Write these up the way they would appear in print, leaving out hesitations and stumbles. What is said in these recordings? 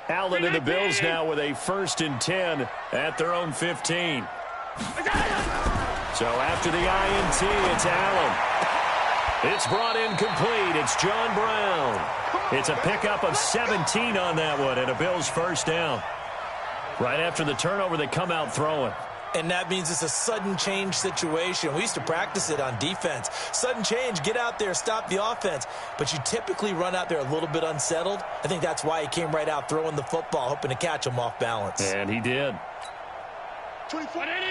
Allen and the Bills now with a 1st and 10 at their own 15. So after the INT, it's Allen. It's brought in complete. It's John Brown. It's a pickup of 17 on that one and a Bills 1st down. Right after the turnover, they come out throwing. And that means it's a sudden change situation. We used to practice it on defense. Sudden change, get out there, stop the offense. But you typically run out there a little bit unsettled. I think that's why he came right out throwing the football, hoping to catch him off balance. And he did.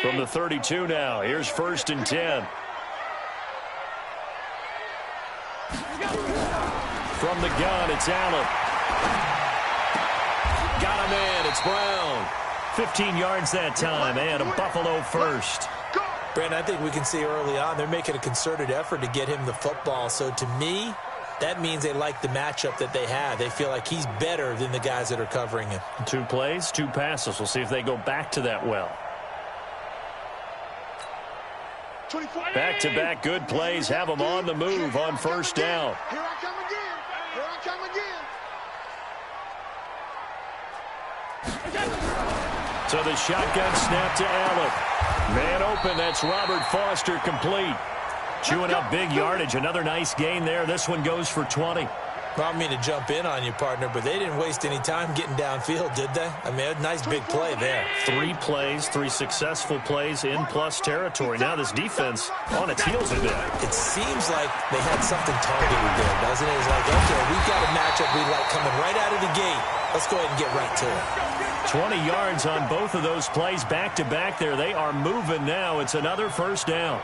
From the 32 now, here's 1st and 10. From the gun, it's Allen. Got a man, it's Brown. 15 yards that time, and a Buffalo 1st. Brandon, I think we can see early on they're making a concerted effort to get him the football. So to me, that means they like the matchup that they have. They feel like he's better than the guys that are covering him. 2 plays, 2 passes. We'll see if they go back to that well. Back-to-back good plays have them on the move on 1st down. Here I come again. Here I come again. So the shotgun snap to Allen. Man open, that's Robert Foster complete. Chewing up big yardage, another nice gain there. This one goes for 20. Well, I don't mean to jump in on you, partner, but they didn't waste any time getting downfield, did they? I mean, a nice big play there. 3 plays, 3 successful plays in plus territory. Now this defense on its heels a bit. It seems like they had something targeted there, doesn't it? It's like, okay, we've got a matchup we like coming right out of the gate. Let's go ahead and get right to it. 20 yards on both of those plays back-to-back there. They are moving now. It's another 1st down.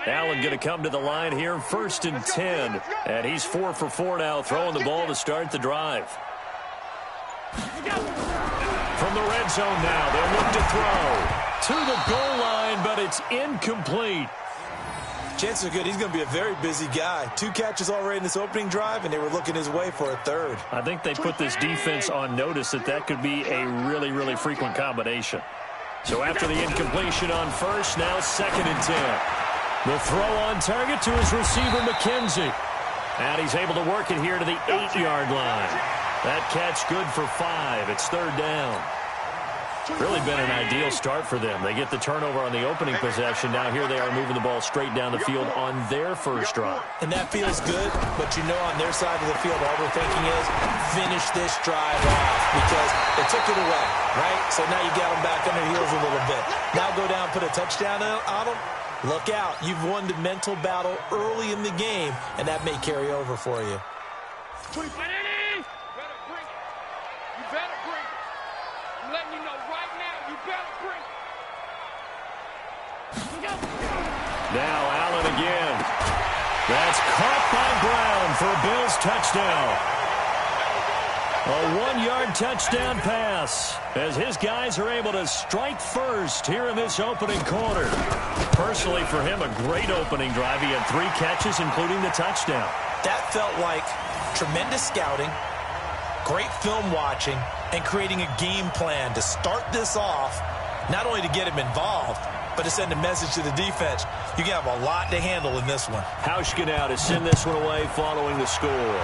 Allen going to come to the line here, 1st and 10. And he's 4 for 4 now, throwing the ball to start the drive. From the red zone now, they'll look to throw. To the goal line, but it's incomplete. Chances are good he's going to be a very busy guy. 2 catches already in this opening drive, and they were looking his way for a 3rd. I think they put this defense on notice that could be a really, really frequent combination. So after the incompletion on 1st, now 2nd and 10. The throw on target to his receiver, McKenzie. And he's able to work it here to the 8-yard line. That catch good for 5. It's 3rd down. Really been an ideal start for them. They get the turnover on the opening possession. Now here they are moving the ball straight down the field on their 1st drive. And that feels good, but you know on their side of the field all they're thinking is finish this drive off because they took it away, right? So now you got them back on their heels a little bit. Now go down, put a touchdown on them. Look out. You've won the mental battle early in the game, and that may carry over for you. You better bring it. I'm letting you know right now, you better bring it. Now Allen again. That's caught by Brown for a Bills touchdown. A 1-yard touchdown pass as his guys are able to strike first here in this opening quarter. Personally, for him, a great opening drive. He had 3 catches, including the touchdown. That felt like tremendous scouting, great film watching, and creating a game plan to start this off, not only to get him involved, but to send a message to the defense. You have a lot to handle in this one. Hauschka now to send this one away following the score.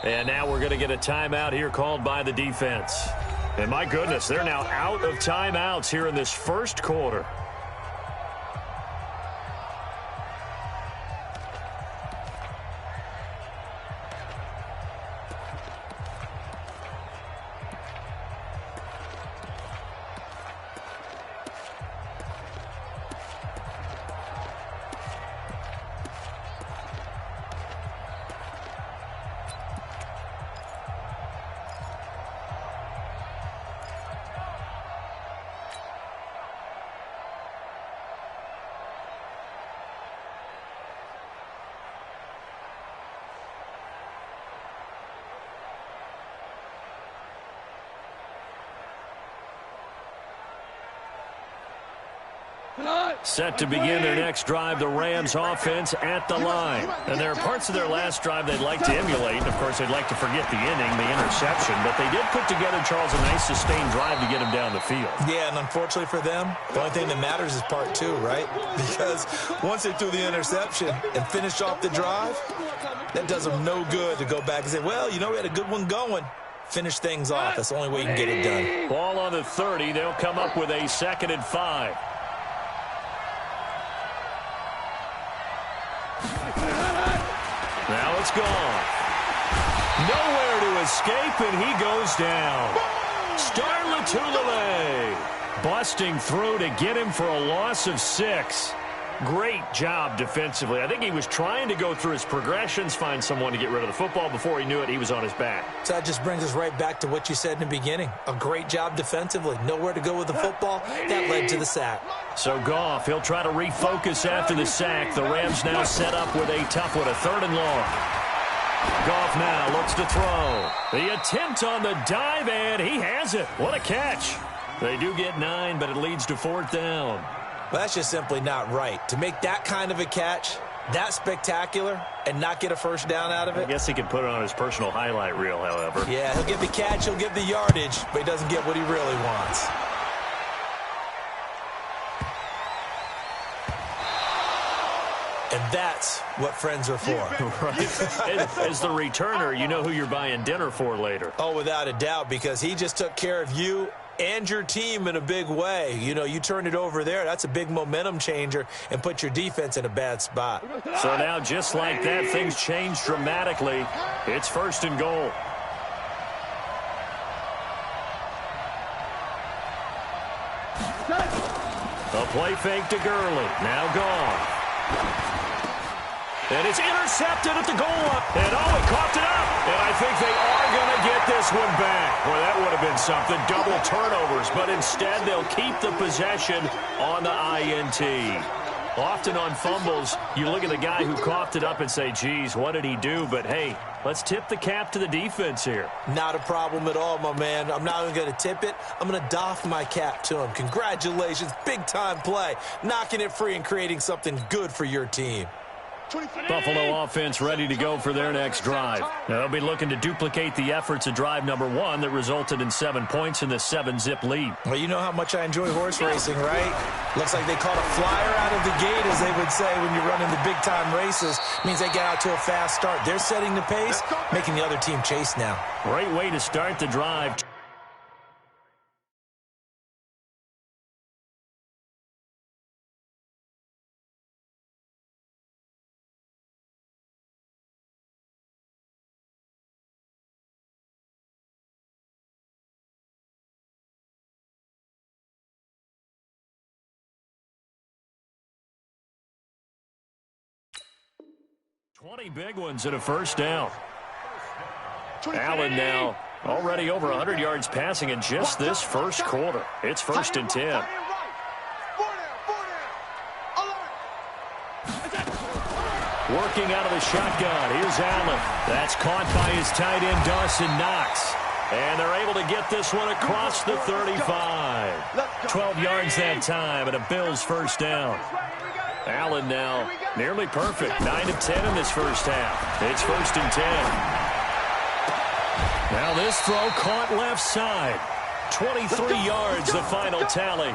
And now we're going to get a timeout here called by the defense. And my goodness, they're now out of timeouts here in this first quarter. Set to begin their next drive, the Rams offense at the line. And there are parts of their last drive they'd like to emulate. And, of course, they'd like to forget the inning, the interception. But they did put together, Charles, a nice sustained drive to get him down the field. Yeah, and unfortunately for them, the only thing that matters is part two, right? Because once they threw the interception and finished off the drive, that does them no good to go back and say, well, you know, we had a good one going. Finish things off. That's the only way you can get it done. Ball on the 30. They'll come up with a 2nd and 5. Now it's gone. Nowhere to escape, and he goes down. Starlatulele busting through to get him for a loss of 6. Great job defensively. I think he was trying to go through his progressions, find someone to get rid of the football. Before he knew it, he was on his back. So that just brings us right back to what you said in the beginning. A great job defensively. Nowhere to go with the football. That led to the sack. So Goff, he'll try to refocus after the sack. The Rams now set up with a tough one, a 3rd and long. Goff now looks to throw. The attempt on the dive, and he has it. What a catch. They do get 9, but it leads to 4th down. Well, that's just simply not right. To make that kind of a catch, that spectacular, and not get a first down out of it. I guess he can put it on his personal highlight reel, however. Yeah, he'll get the catch, he'll get the yardage, but he doesn't get what he really wants. And that's what friends are for. Right. As the returner, you know who you're buying dinner for later. Oh, without a doubt, because he just took care of you and your team in a big way. You know, you turn it over there, that's a big momentum changer and put your defense in a bad spot. So now, just like that, things change dramatically. It's 1st and goal. A play fake to Gurley. Now gone. And it's intercepted at the goal line. And, he coughed it up. And I think they are going to get this one back. Well, that would have been something. Double turnovers. But instead, they'll keep the possession on the INT. Often on fumbles, you look at the guy who coughed it up and say, geez, what did he do? But, hey, let's tip the cap to the defense here. Not a problem at all, my man. I'm not even going to tip it. I'm going to doff my cap to him. Congratulations. Big-time play. Knocking it free and creating something good for your team. Buffalo offense ready to go for their next drive. Now, they'll be looking to duplicate the efforts of drive number 1 that resulted in 7 points in the 7-zip lead. Well, you know how much I enjoy horse racing, right? Looks like they caught a flyer out of the gate, as they would say when you're running the big-time races. Means they get out to a fast start. They're setting the pace, making the other team chase now. Great way to start the drive. Twenty big ones and a 1st down. Allen now already over 100 yards passing in just this first quarter. It's 1st and 10. Working out of the shotgun. Here's Allen. That's caught by his tight end, Dawson Knox. And they're able to get this one across the 35. 12 yards that time, and a Bills 1st down. Allen now nearly perfect. 9 of 10 in this first half. It's 1st and 10. Now this throw caught left side. 23 yards, the final tally.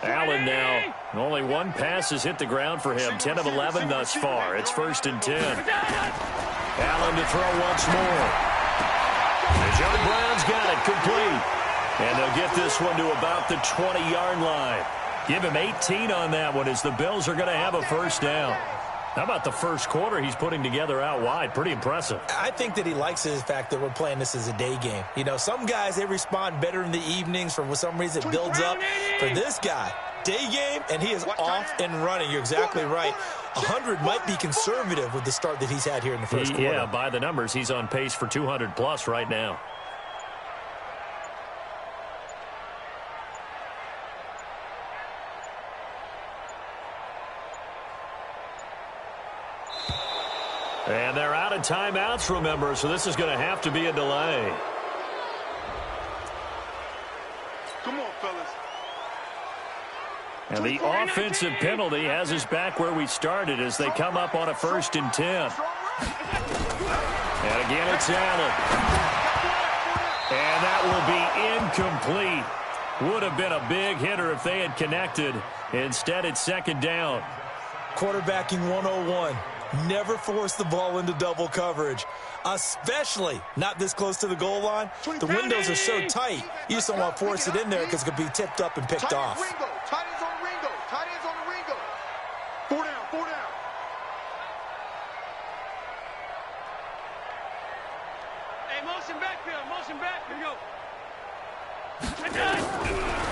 Allen now, only one pass has hit the ground for him. 10 of 11 thus far. It's 1st and 10. Allen to throw once more. Joe Brown's got it complete. And they'll get this one to about the 20-yard line. Give him 18 on that one as the Bills are going to have a first down. How about the first quarter he's putting together out wide? Pretty impressive. I think that he likes the fact that we're playing this as a day game. You know, some guys, they respond better in the evenings. For some reason, it builds up. For this guy, day game, and he is off and running. You're exactly right. 100 might be conservative with the start that he's had here in the first quarter. Yeah, by the numbers, he's on pace for 200-plus right now. And they're out of timeouts, remember, so this is going to have to be a delay. Come on, fellas. And the offensive penalty has us back where we started as they come up on a 1st and 10. And again, it's Allen. And that will be incomplete. Would have been a big hitter if they had connected. Instead, it's 2nd down. Quarterbacking 101. Never force the ball into double coverage, especially not this close to the goal line. The windows are so tight, you just don't want to force it in there because it could be tipped up and picked off. Tight ends on the Ringo. Tight ends on the Ringo. 4 down, 4 down. Hey, motion backfield, motion back. Here we go.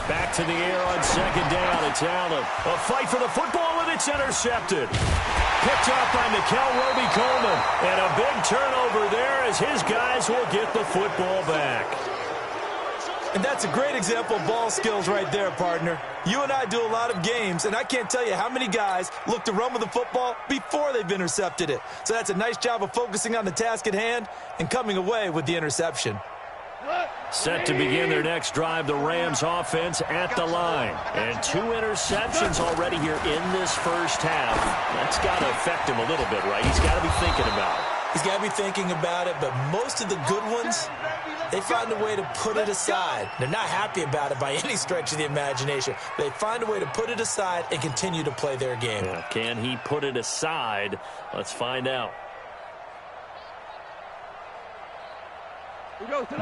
Back to the air on 2nd down. It's Allen. A fight for the football, and it's intercepted. Picked up by Nickel Roby-Coleman. And a big turnover there as his guys will get the football back. And that's a great example of ball skills right there, partner. You and I do a lot of games, and I can't tell you how many guys look to run with the football before they've intercepted it. So that's a nice job of focusing on the task at hand and coming away with the interception. Set to begin their next drive, the Rams offense at the line. And 2 interceptions already here in this first half. That's got to affect him a little bit, right? He's got to be thinking about it. He's got to be thinking about it, but most of the good ones, they find a way to put it aside. They're not happy about it by any stretch of the imagination. They find a way to put it aside and continue to play their game. Yeah, can he put it aside? Let's find out.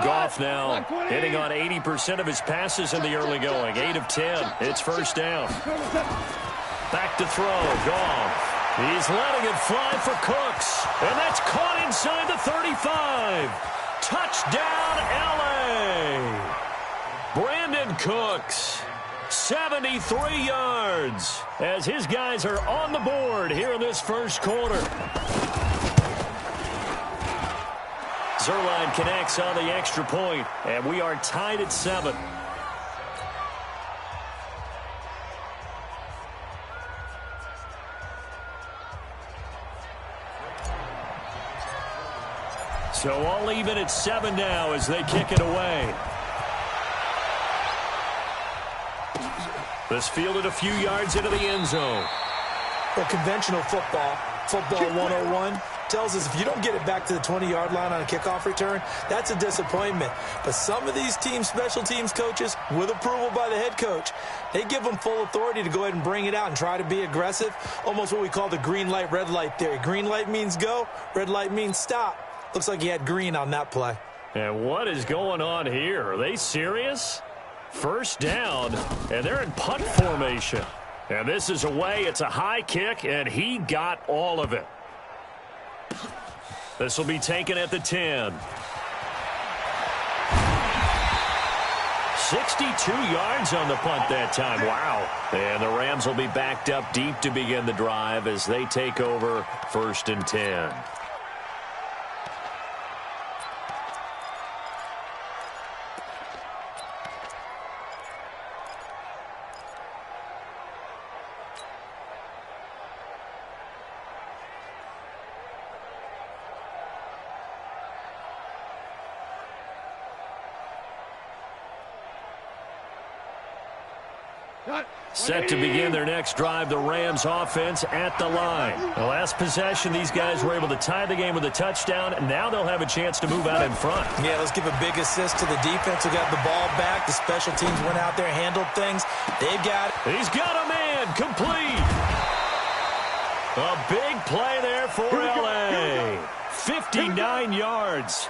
Goff now hitting on 80% of his passes in the early going. 8 of 10. It's 1st down. Back to throw. Goff. He's letting it fly for Cooks. And that's caught inside the 35. Touchdown, L.A. Brandon Cooks. 73 yards as his guys are on the board here in this first quarter. Zerline connects on the extra point, and we are tied at 7. So all even at 7 now as they kick it away. This fielded a few yards into the end zone. Well, conventional football 101, tells us if you don't get it back to the 20-yard line on a kickoff return, that's a disappointment. But some of these teams, special teams coaches, with approval by the head coach, they give them full authority to go ahead and bring it out and try to be aggressive, almost what we call the green light, red light theory. Green light means go, red light means stop. Looks like he had green on that play. And what is going on here? Are they serious? First down, and they're in punt formation. And this is away. It's a high kick, and he got all of it. This will be taken at the 10. 62 yards on the punt that time. Wow. And the Rams will be backed up deep to begin the drive as they take over 1st and 10. Set to begin their next drive, the Rams offense at the line. The last possession, these guys were able to tie the game with a touchdown, and now they'll have a chance to move out in front. Yeah, let's give a big assist to the defense who got the ball back. The special teams went out there, handled things. They've got it. He's got a man, complete. A big play there for L.A. 59 yards.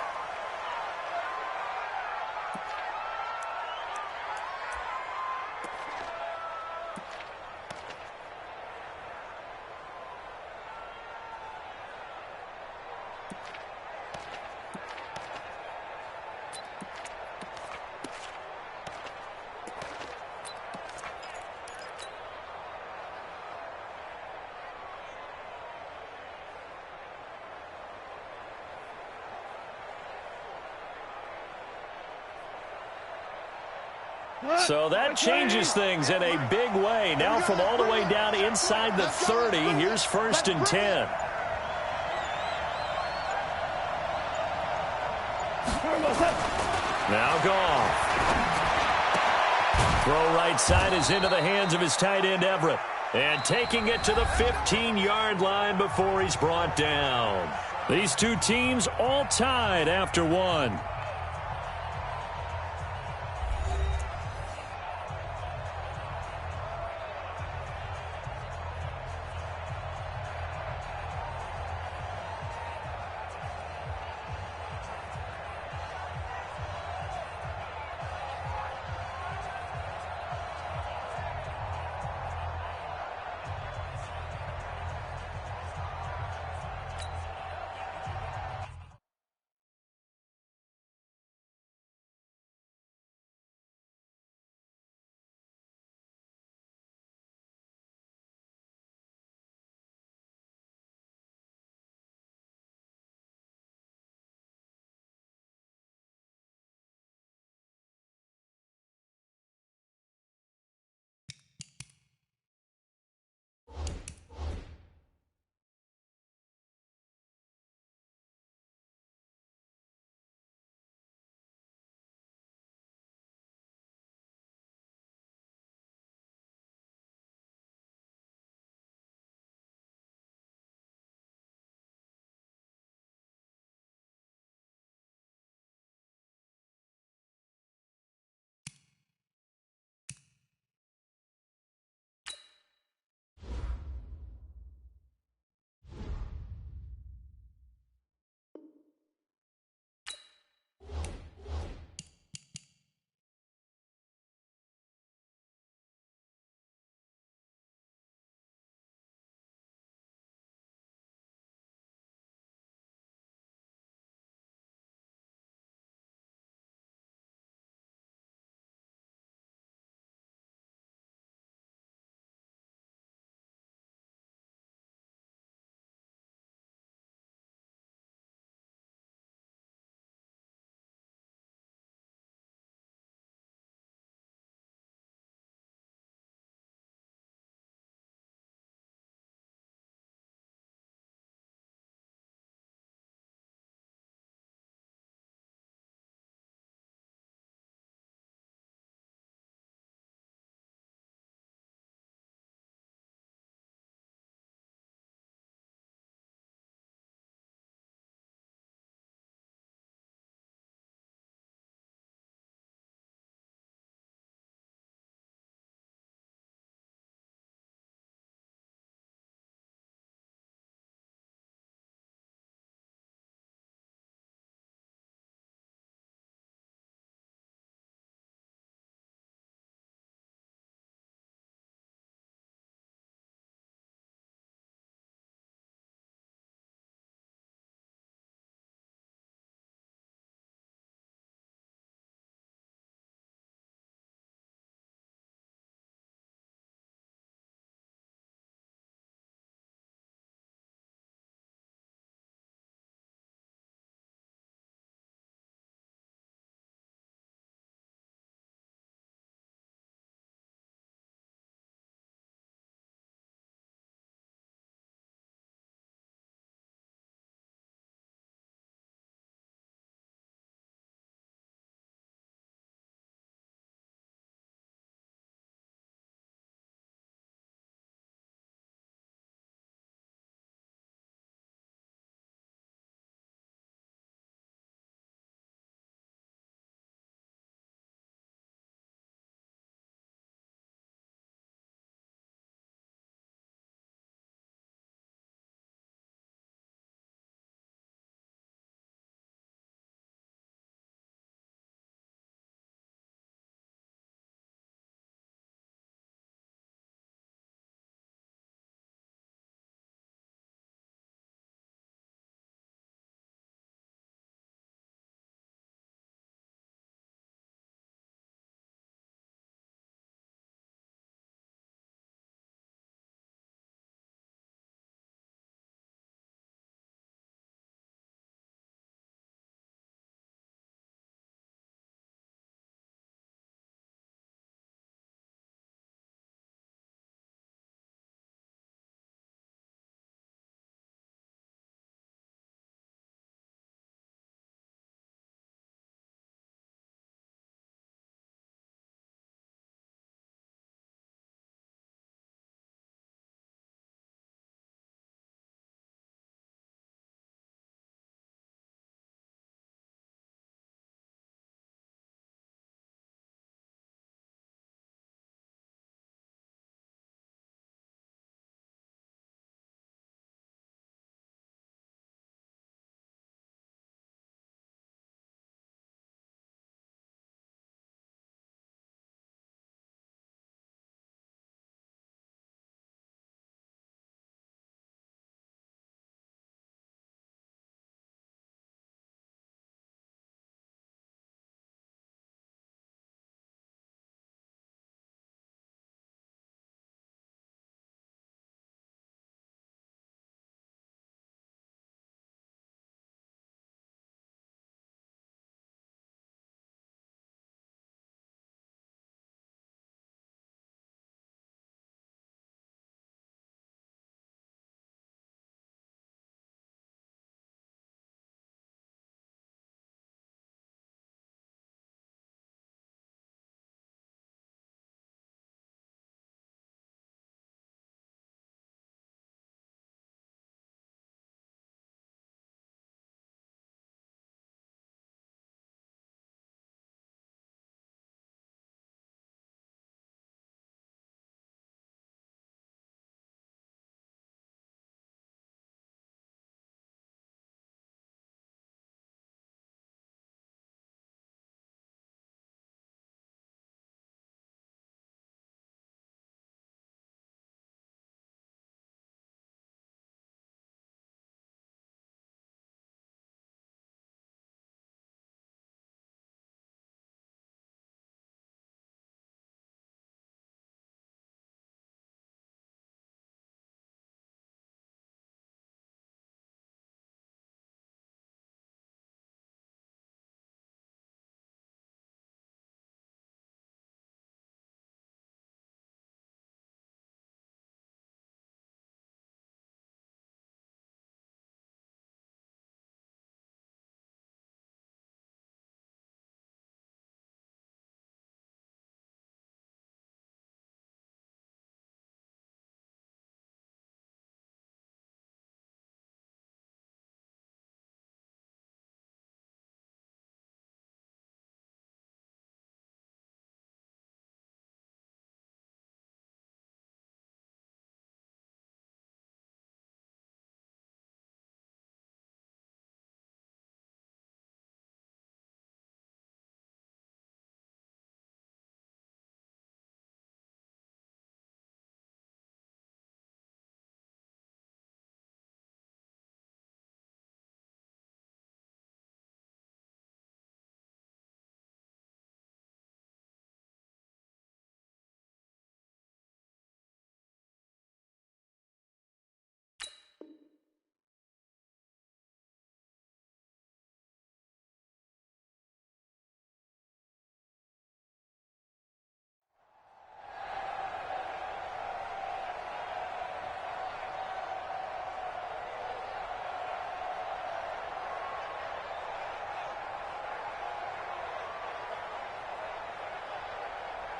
So that changes things in a big way. Now from all the way down inside the 30, here's 1st and 10. Now Goff. Throw right side is into the hands of his tight end Everett. And taking it to the 15-yard line before he's brought down. These two teams all tied after one.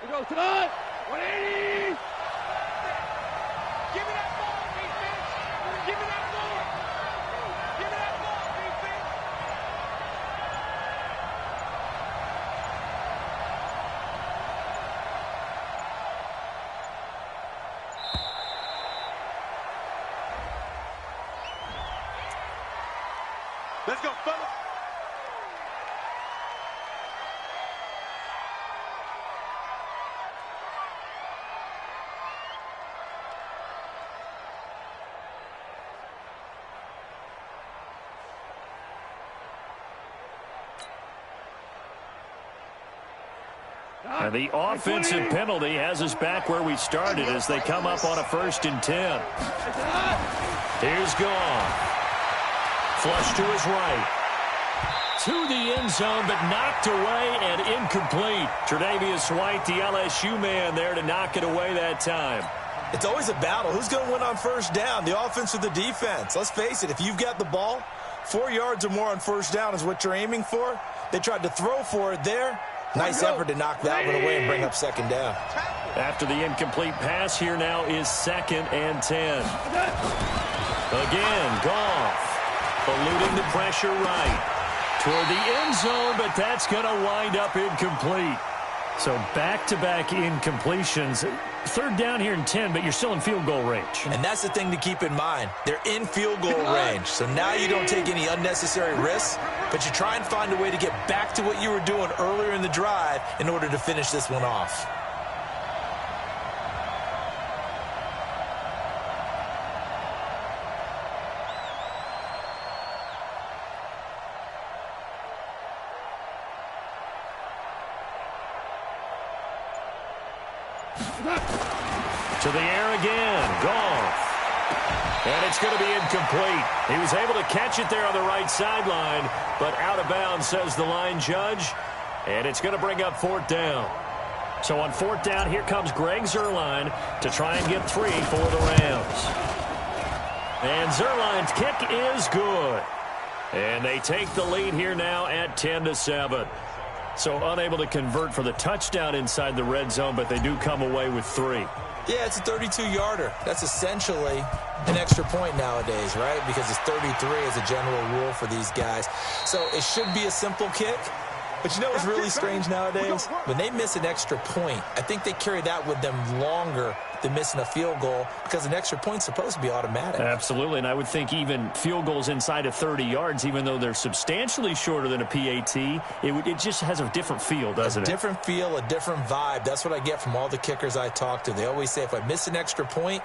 Here goes son. 180. Give me that ball, defense. Give me that ball. Give me that ball, defense. Let's go, fellas. And the offensive penalty has us back where we started as they come up on a 1st and 10. Here's Goff. Flush to his right. To the end zone, but knocked away and incomplete. Tre'Davious White, the LSU man, there to knock it away that time. It's always a battle. Who's going to win on 1st down, the offense or the defense? Let's face it, if you've got the ball, 4 yards or more on 1st down is what you're aiming for. They tried to throw for it there. Nice effort to knock that one away and bring up 2nd down. After the incomplete pass, here now is 2nd and 10. Again, Goff eluding the pressure right toward the end zone, but that's going to wind up incomplete. So back-to-back incompletions. 3rd down here and 10, but you're still in field goal range. And that's the thing to keep in mind. They're in field goal range. So now you don't take any unnecessary risks, but you try and find a way to get back to what you were doing earlier in the drive in order to finish this one off. To the air again, Goff. And it's going to be incomplete. He was able to catch it there on the right sideline, but out of bounds, says the line judge. And it's going to bring up 4th down. So on 4th down, here comes Greg Zuerlein to try and get 3 for the Rams. And Zuerlein's kick is good. And they take the lead here now at 10-7. So unable to convert for the touchdown inside the red zone, but they do come away with 3. Yeah, it's a 32-yarder. That's essentially an extra point nowadays, right? Because it's 33 as a general rule for these guys. So it should be a simple kick. But you know what's really strange nowadays? When they miss an extra point, I think they carry that with them longer than missing a field goal because an extra point's supposed to be automatic. Absolutely, and I would think even field goals inside of 30 yards, even though they're substantially shorter than a PAT, it just has a different feel, doesn't it? A different feel, a different vibe. That's what I get from all the kickers I talk to. They always say if I miss an extra point,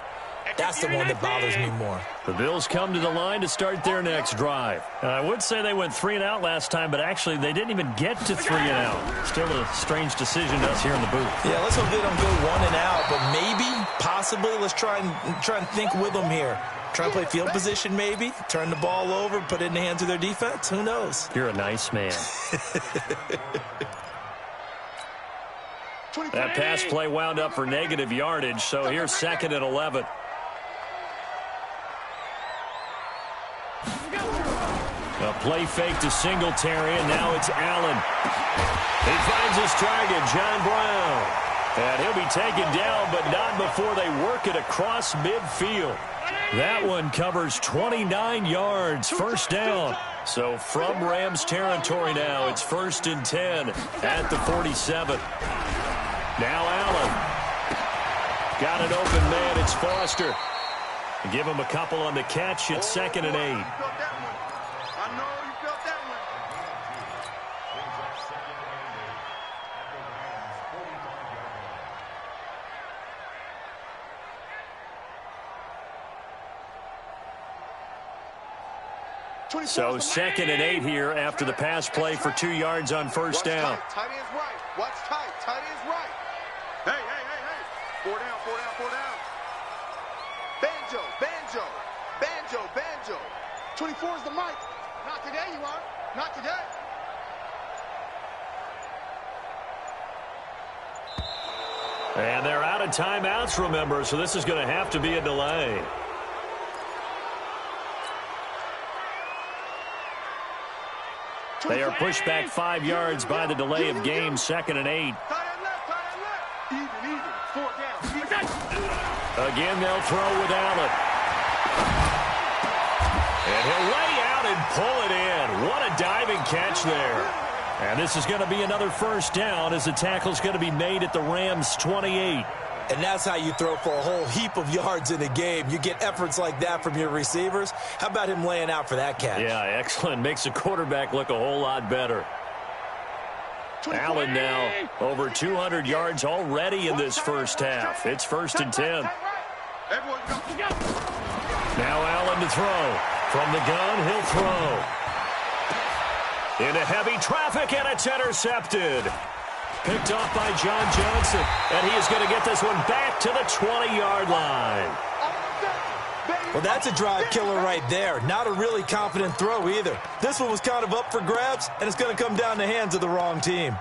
that's the one that bothers me more. The Bills come to the line to start their next drive. I would say they went 3 and out last time, but actually they didn't even get to 3 and out. Still a strange decision to us here in the booth. Yeah, let's hope they don't go 1 and out, but maybe, possibly, let's try and think with them here. Try and play field position maybe, turn the ball over, put it in the hands of their defense. Who knows? You're a nice man. That pass play wound up for negative yardage, so here's 2nd and 11. A play fake to Singletary, and now it's Allen. He finds his target, John Brown. And he'll be taken down, but not before they work it across midfield. That one covers 29 yards, 1st down. So from Rams territory now, it's 1st and 10 at the 47. Now Allen. Got an open man, it's Foster. Give him a couple on the catch, it's 2nd and 8. So 2nd and 8 here after the pass play for 2 yards on 1st down. Tight end's right. Watch tight. Tight end's right. Hey. 4 down, 4 down, 4 down. Banjo. 24 is the mic. Not today, you are. Not today. And they're out of timeouts, remember, so this is going to have to be a delay. They are pushed back 5 yards by the delay of game, 2nd and 8. Tight end left. Again, they'll throw with Allen. And he'll lay out and pull it in. What a diving catch there. And this is going to be another first down as the tackle's going to be made at the Rams' 28. And that's how you throw for a whole heap of yards in a game. You get efforts like that from your receivers. How about him laying out for that catch? Yeah, excellent. Makes the quarterback look a whole lot better. Allen now over 200 yards already in this first half. It's 1st and 10. Now Allen to throw. From the gun, he'll throw. Into heavy traffic, and it's intercepted. Picked off by John Johnson, and he is going to get this one back to the 20-yard line. Well, that's a drive killer right there. Not a really confident throw either. This one was kind of up for grabs, and it's going to come down the hands of the wrong team.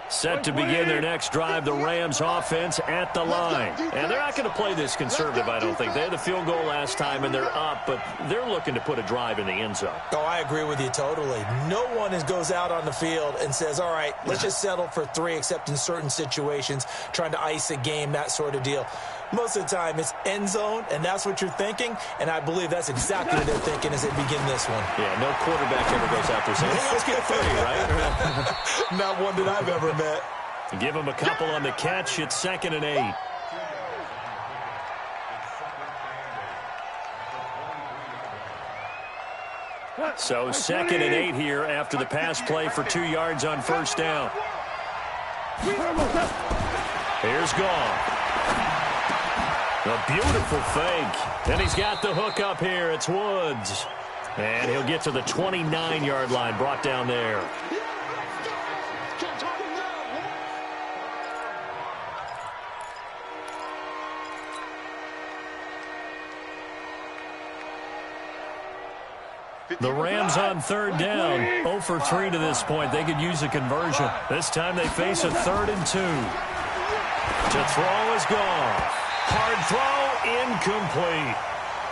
Set to begin their next drive, the Rams offense at the line. And they're not going to play this conservative, I don't think. They had the field goal last time, and they're up, but they're looking to put a drive in the end zone. Oh, I agree with you totally. No one goes out on the field and says, all right, let's just settle for 3, except in certain situations, trying to ice a game, that sort of deal. Most of the time, it's end zone, and that's what you're thinking, and I believe that's exactly what they're thinking as they begin this one. Yeah, no quarterback ever goes out there saying, hey, let's get 3, right? Not one that I've ever met. Give him a couple on the catch. It's 2nd and 8. So 2nd and 8 here after the pass play for 2 yards on first down. Here's Goff. A beautiful fake. And he's got the hook up here. It's Woods. And he'll get to the 29-yard line, brought down there. The Rams on 3rd down, 0 for 3 to this point. They could use a conversion. This time they face a 3rd and 2. To throw is Goff. Hard throw, incomplete.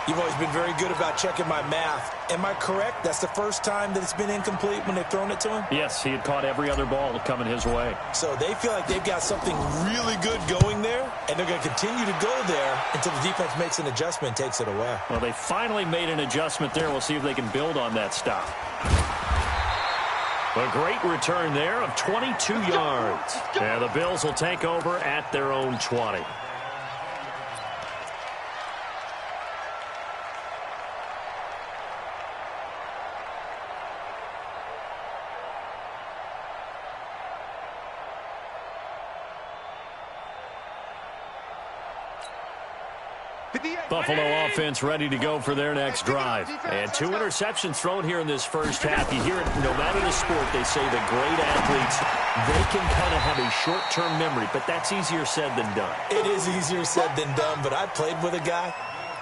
You've always been very good about checking my math. Am I correct? That's the first time that it's been incomplete when they've thrown it to him? Yes, he had caught every other ball coming his way. So they feel like they've got something really good going there, and they're going to continue to go there until the defense makes an adjustment and takes it away. Well, they finally made an adjustment there. We'll see if they can build on that stop. A great return there of 22 yards. And the Bills will take over at their own 20. Buffalo offense ready to go for their next drive. And 2 interceptions thrown here in this first half. You hear it, no matter the sport, they say the great athletes, they can kind of have a short-term memory, but that's easier said than done. It is easier said than done, but I played with a guy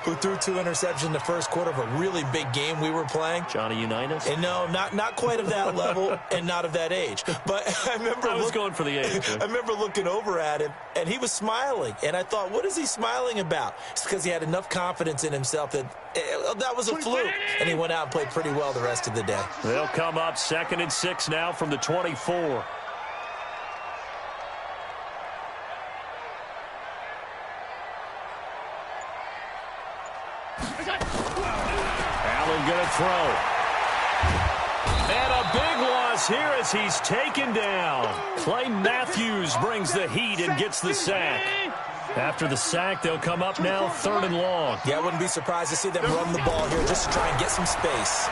who threw 2 interceptions in the first quarter of a really big game we were playing. Johnny Unitas? And no, not quite of that level and not of that age. But I was going for the age. I remember looking over at him, and he was smiling. And I thought, what is he smiling about? It's because he had enough confidence in himself that that was a fluke. And he went out and played pretty well the rest of the day. They'll come up 2nd and 6 now from the 24. Allen gonna throw. And a big loss here as he's taken down. Clay Matthews brings the heat and gets the sack. After the sack, they'll come up now 3rd and long. Yeah, I wouldn't be surprised to see them run the ball here just to try and get some space.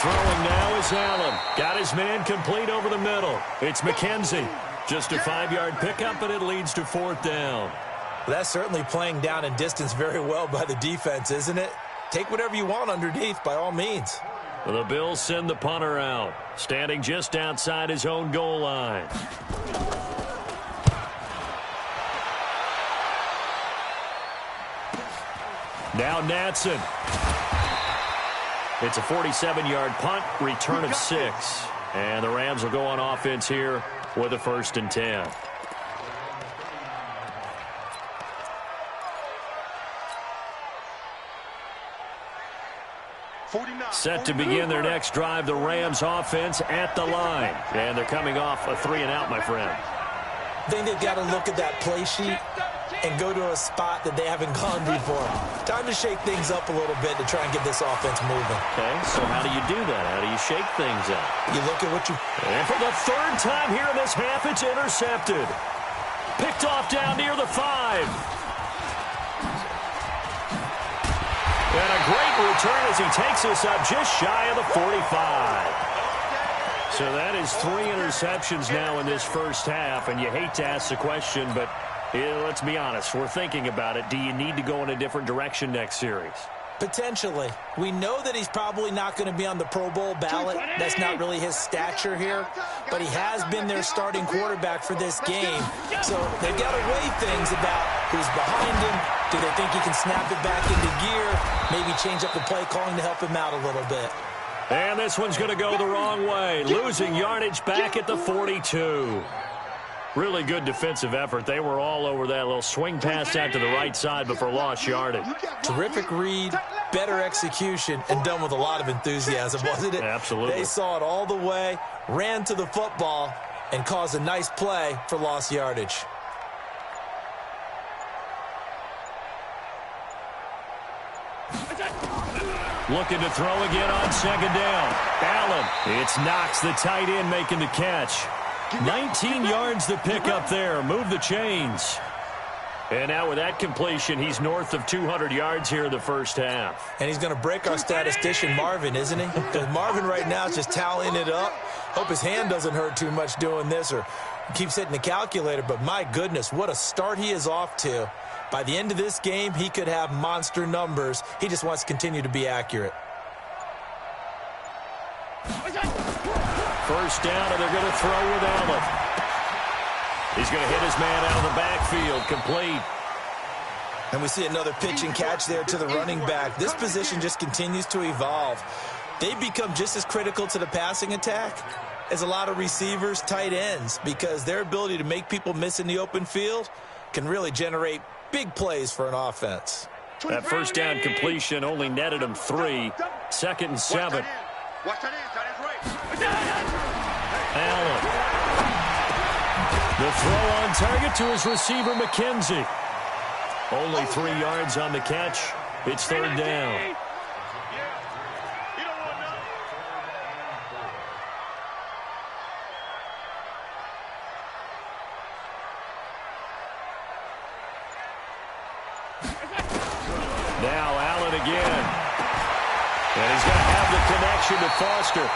Throwing now is Allen. Got his man complete over the middle. It's McKenzie. Just a 5-yard pickup, and it leads to 4th down. Well, that's certainly playing down and distance very well by the defense, isn't it? Take whatever you want underneath, by all means. The Bills send the punter out, standing just outside his own goal line. Now Natson. It's a 47-yard punt, return of 6. And the Rams will go on offense here with a 1st and 10. Set to begin their next drive, the Rams offense at the line. And they're coming off a 3-and-out, my friend. I think they've got to look at that play sheet and go to a spot that they haven't gone before. Time to shake things up a little bit to try and get this offense moving. Okay, so how do you do that? How do you shake things up? You look at what you... And for the third time here in this half, it's intercepted. Picked off down near the 5. And a great return as he takes us up just shy of the 45. So that is 3 interceptions now in this first half, and you hate to ask the question, but let's be honest. We're thinking about it. Do you need to go in a different direction next series? Potentially. We know that he's probably not going to be on the Pro Bowl ballot. That's not really his stature here, but he has been their starting quarterback for this game. So they've got to weigh things about who's behind him. Do they think he can snap it back into gear? Maybe change up the play calling to help him out a little bit. And this one's going to go the wrong way. Losing yardage back at the 42. Really good defensive effort. They were all over that little swing pass out to the right side, but for lost yardage. Terrific read, better execution, and done with a lot of enthusiasm, wasn't it? Absolutely. They saw it all the way, ran to the football, and caused a nice play for lost yardage. Looking to throw again on second down. Allen. It's Knox, the tight end, making the catch. 19 yards to pick up there. Move the chains. And now with that completion, he's north of 200 yards here in the first half. And he's going to break our statistician Marvin, isn't he? Because Marvin right now is just tallying it up. Hope his hand doesn't hurt too much doing this or keeps hitting the calculator. But my goodness, what a start he is off to. By the end of this game, he could have monster numbers. He just wants to continue to be accurate. First down, and they're going to throw with Allen. He's going to hit his man out of the backfield, complete. And we see another pitch and catch there to the running back. This position just continues to evolve. They become just as critical to the passing attack as a lot of receivers, tight ends, because their ability to make people miss in the open field can really generate big plays for an offense. That first down completion only netted him 3. 2nd and 7. Allen. The throw on target to his receiver, McKenzie. Only 3 yards on the catch. It's 3rd down. Now Allen again. And he's going to have the connection to Foster.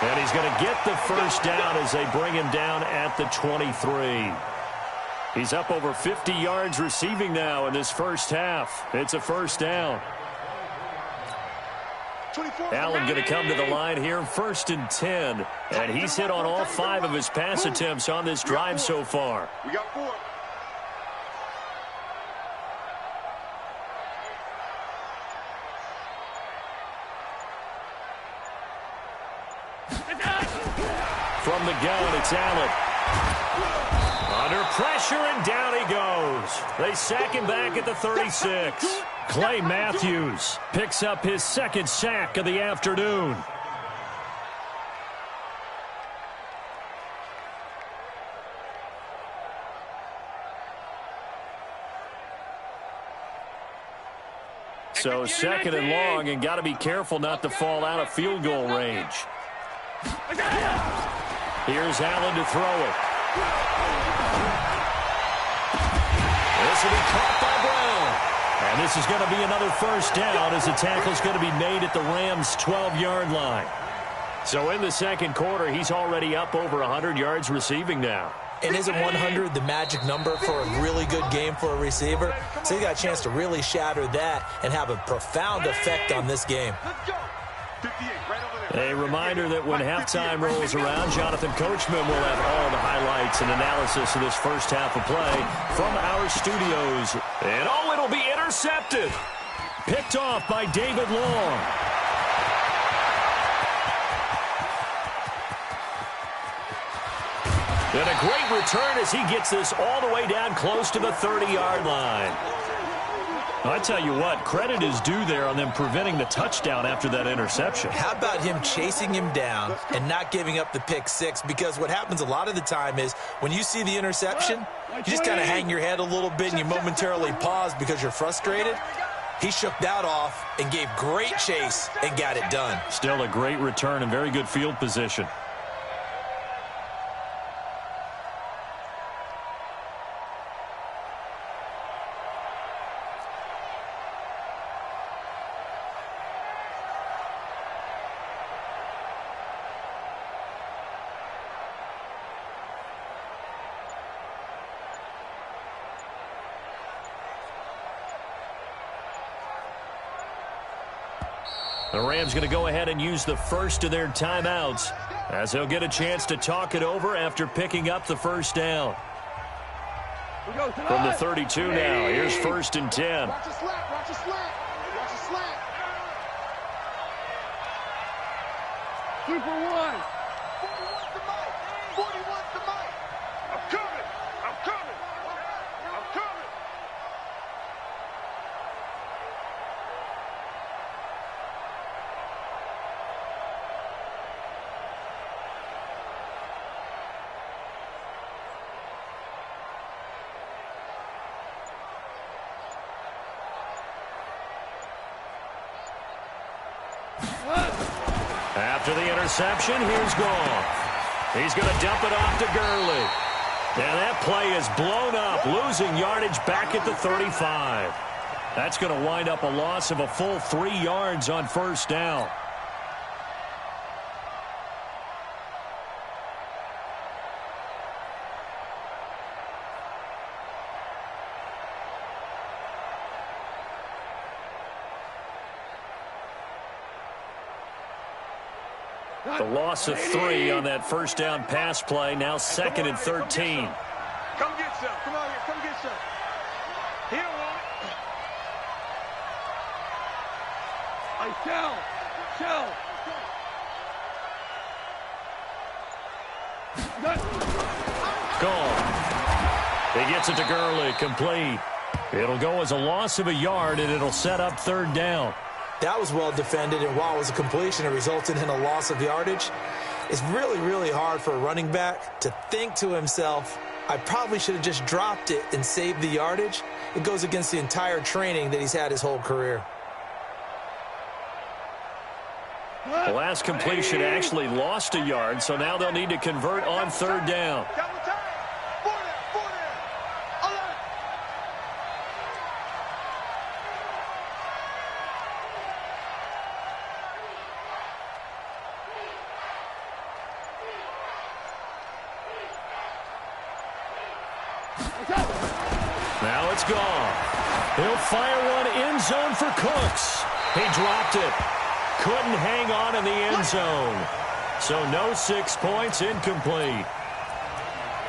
And he's going to get the first down as they bring him down at the 23. He's up over 50 yards receiving now in this first half. It's a first down. Allen going to come to the line here, 1st and 10. And he's hit on all 5 of his pass attempts on this drive so far. We got 4. From the gun, it's Allen. Under pressure, and down he goes. They sack him back at the 36. Clay Matthews picks up his 2nd sack of the afternoon. So 2nd and long, and got to be careful not to fall out of field goal range. Here's Allen to throw it. This will be caught by Brown. And this is going to be another first down as the tackle's going to be made at the Rams' 12-yard line. So in the 2nd quarter, he's already up over 100 yards receiving now. And isn't 100 the magic number for a really good game for a receiver? So he got a chance to really shatter that and have a profound effect on this game. A reminder that when halftime rolls around, Jonathan Coachman will have all the highlights and analysis of this first half of play from our studios. And oh, it'll be intercepted. Picked off by David Long. And a great return as he gets this all the way down close to the 30-yard line. I tell you what, credit is due there on them preventing the touchdown after that interception. How about him chasing him down and not giving up the pick six? Because what happens a lot of the time is when you see the interception, you just kind of hang your head a little bit and you momentarily pause because you're frustrated. He shook that off and gave great chase and got it done. Still a great return and very good field position. The Rams going to go ahead and use the first of their timeouts as they'll get a chance to talk it over after picking up the first down. From the 32 now, here's 1st and 10. Watch a slant, watch a slant, watch a slant. 2 for 1. 41's the mic. 41's the mic. I'm coming. I'm coming. I'm coming. After the interception, here's Goff. He's going to dump it off to Gurley. And that play is blown up, losing yardage back at the 35. That's going to wind up a loss of a full 3 yards on 1st down. The loss of 3 on that 1st down pass play, now 2nd and 13. Come get some. Come on here. Come get some. He don't want it. Hey, Shell. Gone. He gets it to Gurley, complete. It'll go as a loss of a yard, and it'll set up 3rd down. That was well defended, and while it was a completion, it resulted in a loss of yardage. It's really, really hard for a running back to think to himself, I probably should have just dropped it and saved the yardage. It goes against the entire training that he's had his whole career. The last completion actually lost a yard, so now they'll need to convert on 3rd down. Now it's gone. He'll fire one end zone for Cooks. He dropped it. Couldn't hang on in the end zone. So no 6 points, incomplete.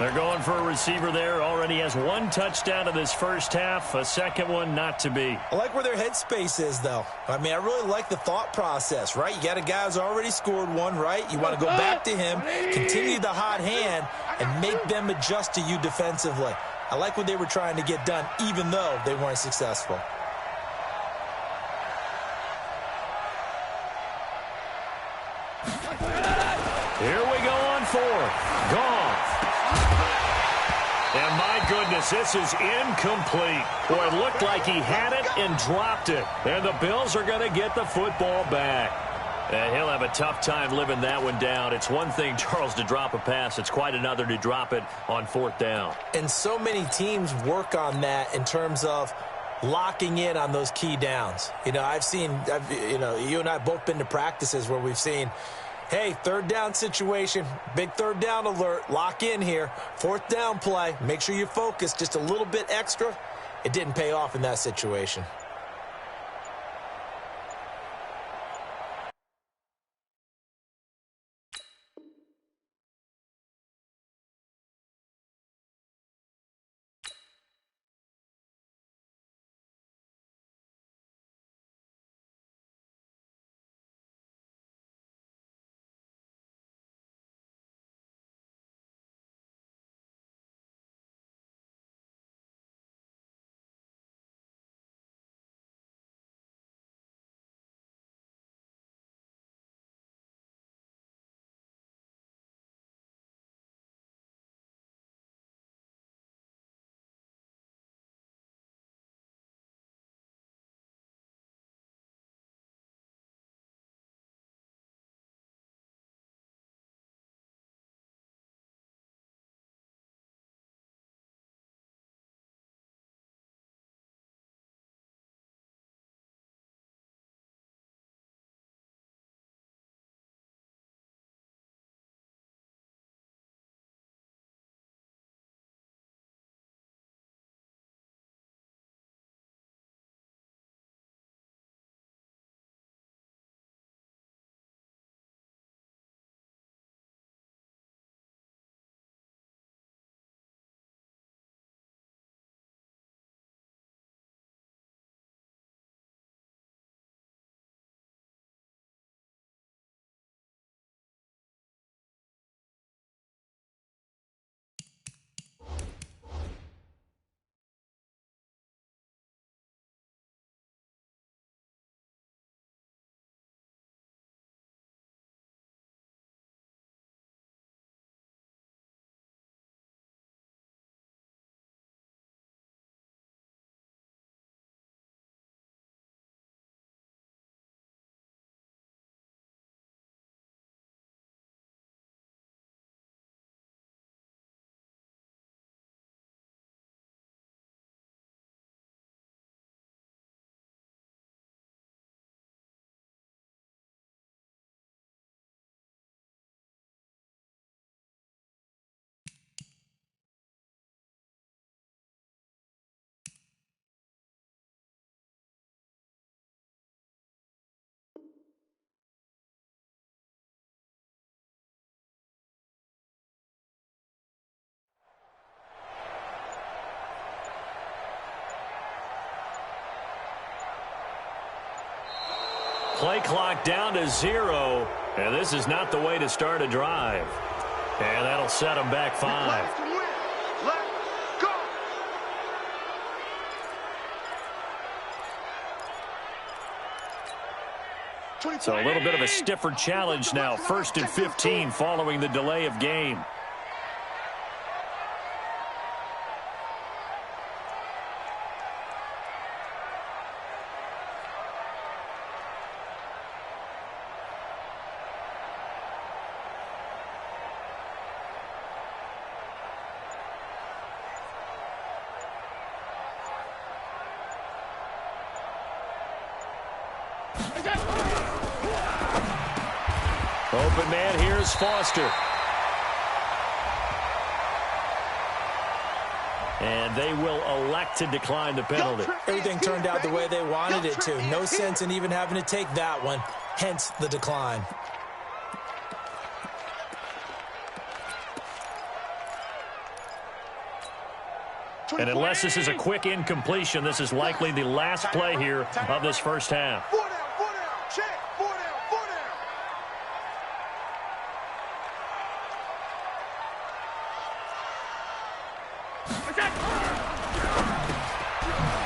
They're going for a receiver there. Already has 1 touchdown in this first half. A second one not to be. I like where their headspace is, though. I mean, I really like the thought process, right? You got a guy who's already scored 1, right? You want to go back to him, continue the hot hand, and make them adjust to you defensively. I like what they were trying to get done, even though they weren't successful. Here we go on 4th. Goff. And my goodness, this is incomplete. Boy, it looked like he had it and dropped it. And the Bills are going to get the football back. And he'll have a tough time living that one down. It's one thing, Charles, to drop a pass. It's quite another to drop it on 4th down. And so many teams work on that in terms of locking in on those key downs. You know, you and I have both been to practices where we've seen, hey, 3rd down situation, big 3rd down alert, lock in here. 4th down play, make sure you focus just a little bit extra. It didn't pay off in that situation. Play clock down to 0, and this is not the way to start a drive. And that'll set them back 5. So a little bit of a stiffer challenge now. 1st and 15 following the delay of game. Open man, here's Foster. And they will elect to decline the penalty. Everything turned out the way they wanted it to. No sense in even having to take that one, hence the decline. And unless this is a quick incompletion, this is likely the last play here of this first half.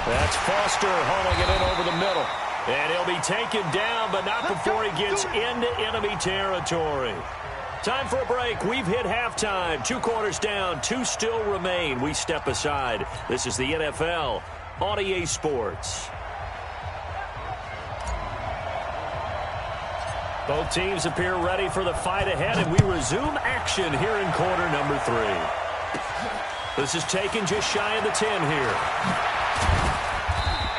That's Foster hauling it in over the middle. And he'll be taken down, but not before he gets into enemy territory. Time for a break. We've hit halftime. 2 quarters down, 2 still remain. We step aside. This is the NFL on EA Sports. Both teams appear ready for the fight ahead, and we resume action here in quarter number 3. This is taken just shy of the 10 here.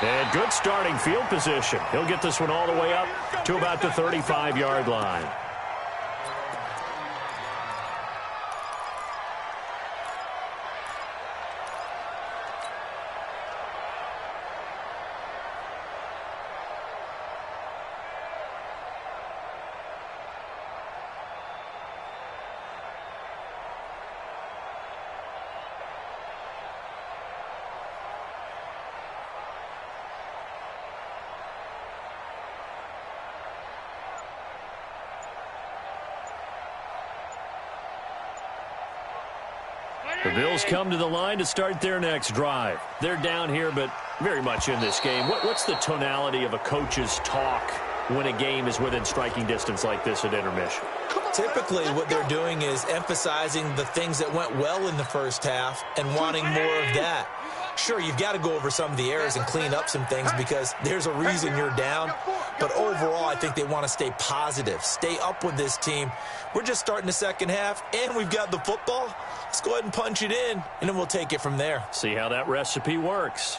And good starting field position. He'll get this one all the way up to about the 35-yard line. The Bills come to the line to start their next drive. They're down here, but very much in this game. What's the tonality of a coach's talk when a game is within striking distance like this at intermission? Typically, what they're doing is emphasizing the things that went well in the first half and wanting more of that. Sure, you've got to go over some of the errors and clean up some things because there's a reason you're down. But overall, I think they want to stay positive, stay up with this team. We're just starting the second half, and we've got the football. Let's go ahead and punch it in, and then we'll take it from there. See how that recipe works.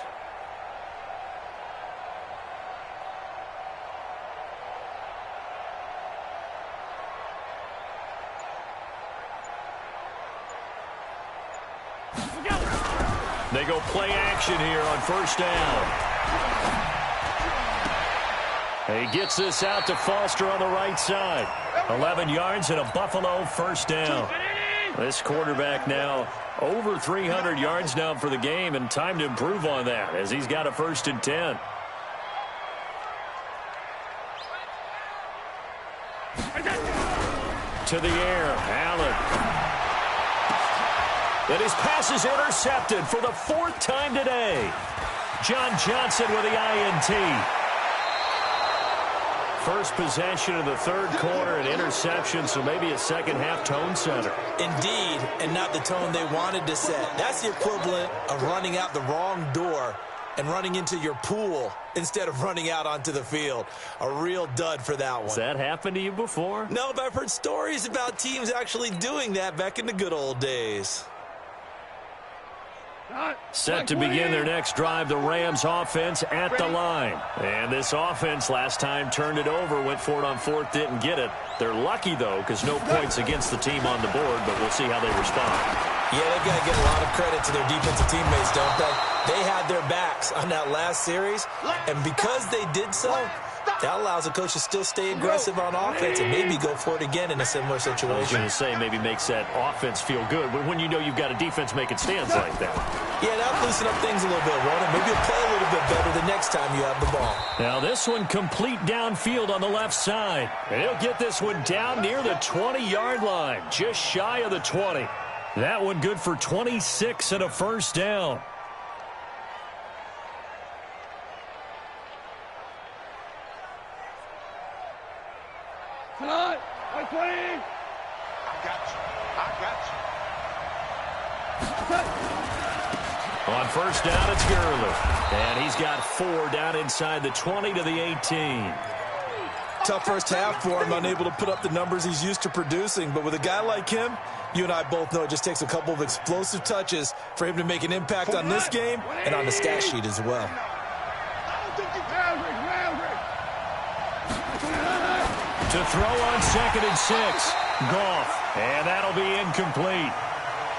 They go play action here on first down. He gets this out to Foster on the right side. 11 yards and a Buffalo first down. This quarterback now over 300 yards now for the game, and time to improve on that as he's got a 1st and 10. To the air, Allen. And his pass is intercepted for the 4th time today. John Johnson with the INT. First possession of the 3rd quarter, an interception, so maybe a second-half tone setter. Indeed, and not the tone they wanted to set. That's the equivalent of running out the wrong door and running into your pool instead of running out onto the field. A real dud for that one. Has that happened to you before? No, but I've heard stories about teams actually doing that back in the good old days. Set to begin their next drive, the Rams offense at the line. And this offense last time turned it over, went for it on 4th, didn't get it. They're lucky, though, because no points against the team on the board, but we'll see how they respond. Yeah, they've got to get a lot of credit to their defensive teammates, don't they? They had their backs on that last series, and because they did so, that allows the coach to still stay aggressive on offense and maybe go for it again in a similar situation. I was going to say maybe makes that offense feel good, but when you know you've got a defense making stands like that. Yeah, that'll loosen up things a little bit, won't it? Maybe you'll play a little bit better the next time you have the ball. Now this one complete downfield on the left side. And he'll get this one down near the 20-yard line, just shy of the 20. That one good for 26 and a first down. Tonight, 20. I got you. On first down, it's Gurley. And he's got 4 down inside the 20 to the 18. Tough first half for him, unable to put up the numbers he's used to producing. But with a guy like him, you and I both know it just takes a couple of explosive touches for him to make an impact on this game and on the stat sheet as well. To throw on 2nd and 6. Goff. And that'll be incomplete.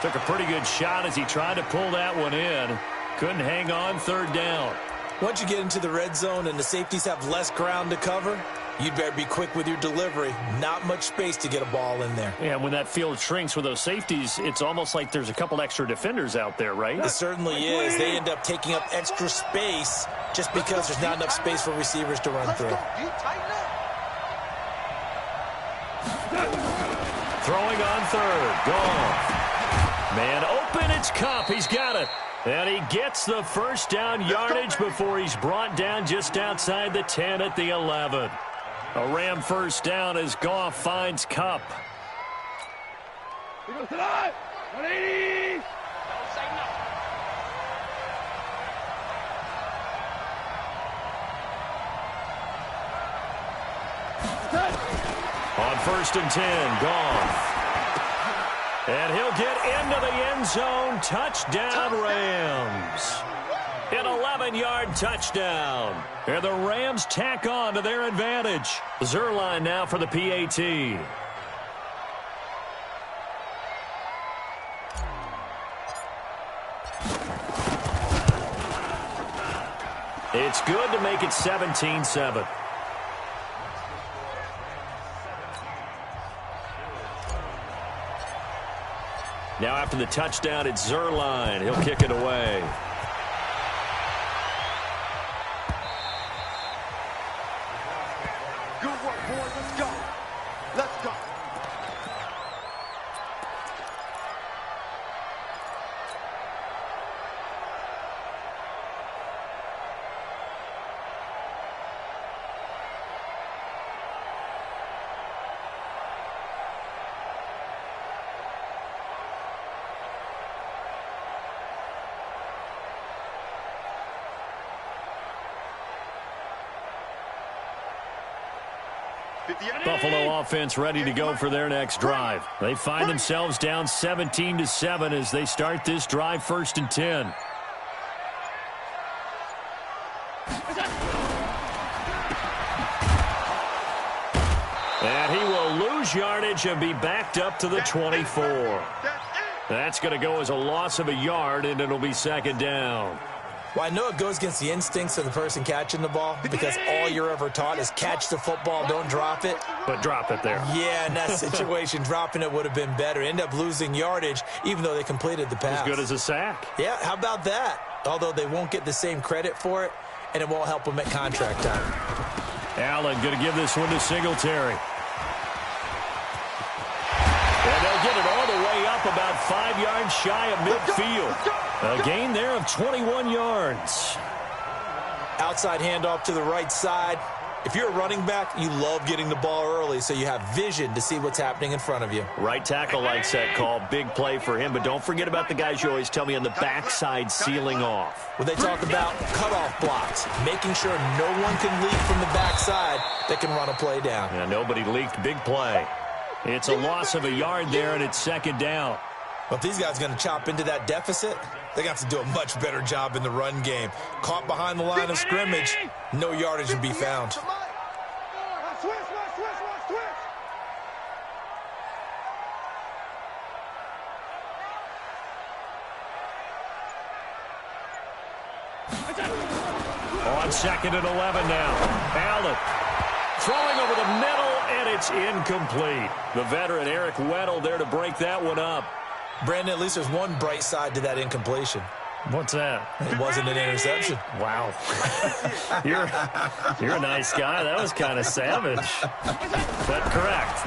Took a pretty good shot as he tried to pull that one in. Couldn't hang on 3rd down. Once you get into the red zone and the safeties have less ground to cover, you'd better be quick with your delivery. Not much space to get a ball in there. Yeah, when that field shrinks with those safeties, it's almost like there's a couple extra defenders out there, right? It certainly is. They end up taking up extra space just because there's not enough space for receivers to run through. Throwing on 3rd. Goff. Man open, it's Kupp. He's got it. And he gets the first down yardage before he's brought down just outside the 10 at the 11. A Ram first down as Goff finds Kupp. He goes tonight. 180. On 1st and 10, Goff. And he'll get into the end zone. Touchdown, Rams. An 11-yard touchdown. And the Rams tack on to their advantage. Zerline now for the PAT. It's good to make it 17-7. Now after the touchdown, it's Zerline. He'll kick it away. Good work, boys. Let's go. Let's go. Buffalo offense ready to go for their next drive. They find themselves down 17-7 as they start this drive 1st and 10. And he will lose yardage and be backed up to the 24. That's going to go as a loss of a yard, and it'll be 2nd down. Well, I know it goes against the instincts of the person catching the ball because all you're ever taught is catch the football, don't drop it. But drop it there. Yeah, in that situation, dropping it would have been better. End up losing yardage, even though they completed the pass. As good as a sack. Yeah, how about that? Although they won't get the same credit for it, and it won't help them at contract time. Allen going to give this one to Singletary. And they'll get it all the way up about 5 yards shy of midfield. A gain there of 21 yards. Outside handoff to the right side. If you're a running back, you love getting the ball early so you have vision to see what's happening in front of you. Right tackle likes that call. Big play for him, but don't forget about the guys you always tell me on the backside sealing off. Well, they talk about cutoff blocks, making sure no one can leak from the backside that can run a play down. Yeah, nobody leaked. Big play. It's a loss of a yard there, and it's 2nd down. But if these guys are going to chop into that deficit, they're going to have to do a much better job in the run game. Caught behind the line of scrimmage, no yardage to be found. On 2nd and 11 now. Allen throwing over the middle, and it's incomplete. The veteran Eric Weddle there to break that one up. Brandon, at least there's one bright side to that incompletion. What's that? It wasn't an interception. Wow. You're a nice guy. That was kind of savage. But correct.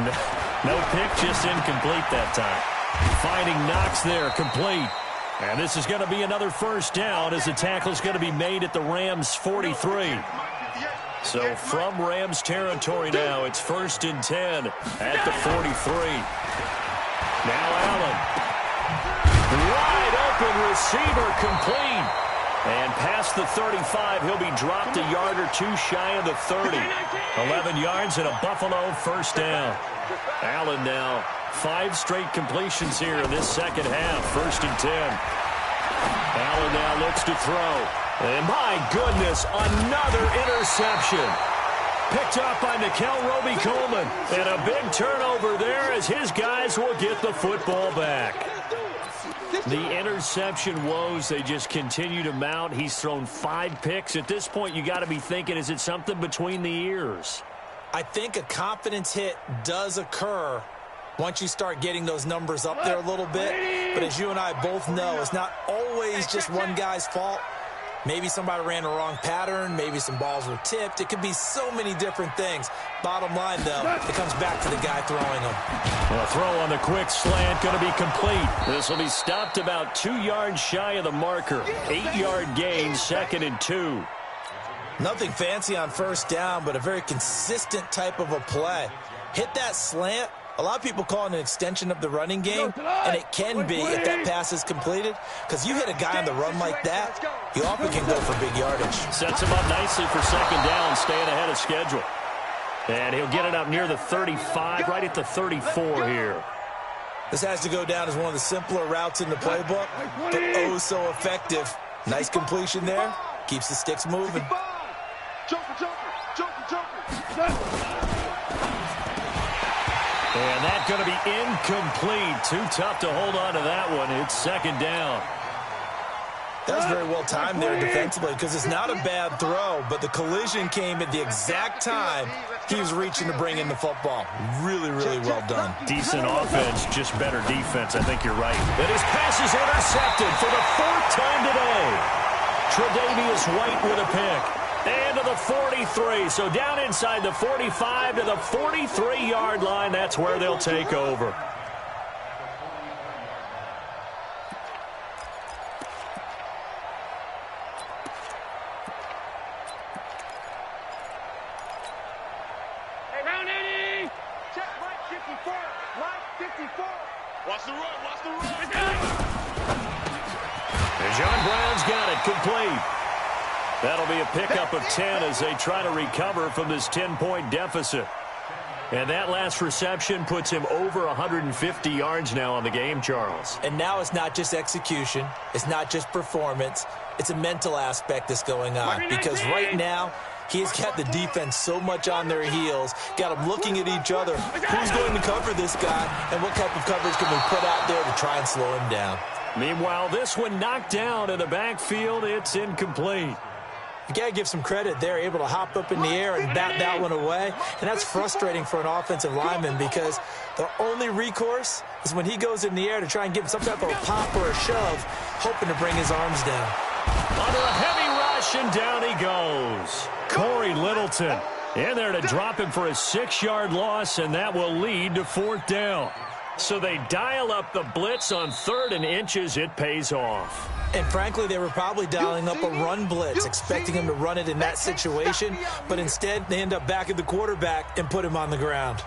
No pick, just incomplete that time. Finding Knox there, complete. And this is going to be another first down as the tackle is going to be made at the Rams' 43. So from Rams territory now, it's 1st and 10 at the 43. Now Allen. Wide open receiver, complete. And past the 35, he'll be dropped a yard or two shy of the 30. 11 yards and a Buffalo first down. Allen now 5 straight completions here in this second half. 1st and 10. Allen now looks to throw. And my goodness, another interception. Picked up by Nickel Roby-Coleman. And a big turnover there as his guys will get the football back. The interception woes, they just continue to mount. He's thrown 5 picks. At this point, you got to be thinking, is it something between the ears? I think a confidence hit does occur once you start getting those numbers up there a little bit. But as you and I both know, it's not always just one guy's fault. Maybe somebody ran the wrong pattern. Maybe some balls were tipped. It could be so many different things. Bottom line, though, it comes back to the guy throwing them. A throw on the quick slant going to be complete. This will be stopped about 2 yards shy of the marker. 8-yard gain, 2nd and 2. Nothing fancy on first down, but a very consistent type of a play. Hit that slant. A lot of people call it an extension of the running game, and it can be if that pass is completed, because you hit a guy on the run like that, you often can go for big yardage. Sets him up nicely for 2nd down, staying ahead of schedule. And he'll get it up near the 35, right at the 34 here. This has to go down as one of the simpler routes in the playbook, but oh so effective. Nice completion there. Keeps the sticks moving. And that's going to be incomplete. Too tough to hold on to that one. It's 2nd down. That was very well timed there defensively because it's not a bad throw, but the collision came at the exact time he was reaching to bring in the football. Really, really well done. Decent offense, just better defense. I think you're right. And his pass is intercepted for the 4th time today. Tre'Davious White with a pick. And to the 43. So down inside the 45 to the 43-yard line. That's where they'll take over. Hey, round 80. Check Mike 54. Mike 54. Watch the run. Watch the run. And John Brown's got it complete. That'll be a pickup of 10 as they try to recover from this 10-point deficit. And that last reception puts him over 150 yards now on the game, Charles. And now it's not just execution. It's not just performance. It's a mental aspect that's going on. Because right now, he's got the defense so much on their heels, got them looking at each other. Who's going to cover this guy, and what type of coverage can we put out there to try and slow him down? Meanwhile, this one knocked down in the backfield. It's incomplete. You got to give some credit. They're able to hop up in the air and bat that one away. And that's frustrating for an offensive lineman because the only recourse is when he goes in the air to try and give some type of a pop or a shove, hoping to bring his arms down. Under a heavy rush, and down he goes. Corey Littleton in there to drop him for a 6-yard loss, and that will lead to 4th down. So they dial up the blitz on 3rd and inches. It pays off. And frankly, they were probably dialing up a run blitz, expecting him to run it in that situation. But instead, they end up backing the quarterback and put him on the ground.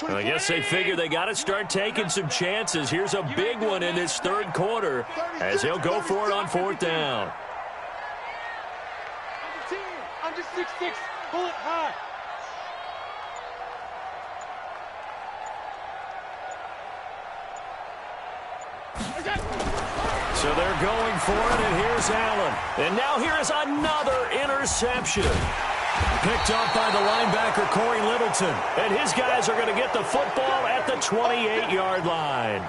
Well, I guess they figure they got to start taking some chances. Here's a big one in this third quarter as he'll go for it on fourth down. Under 6'6", pull it high. So they're going for it, and here's Allen. And now here is another interception. Picked up by the linebacker, Corey Littleton. And his guys are going to get the football at the 28-yard line.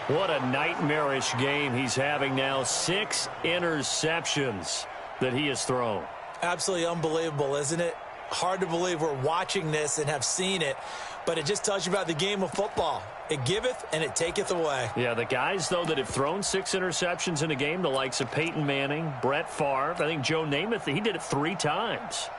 What a nightmarish game he's having now. 6 interceptions that he has thrown. Absolutely unbelievable, isn't it? Hard to believe we're watching this and have seen it, but it just tells you about the game of football. It giveth and it taketh away. Yeah, the guys, though, that have thrown 6 interceptions in a game, the likes of Peyton Manning, Brett Favre, I think Joe Namath, he did it 3 times.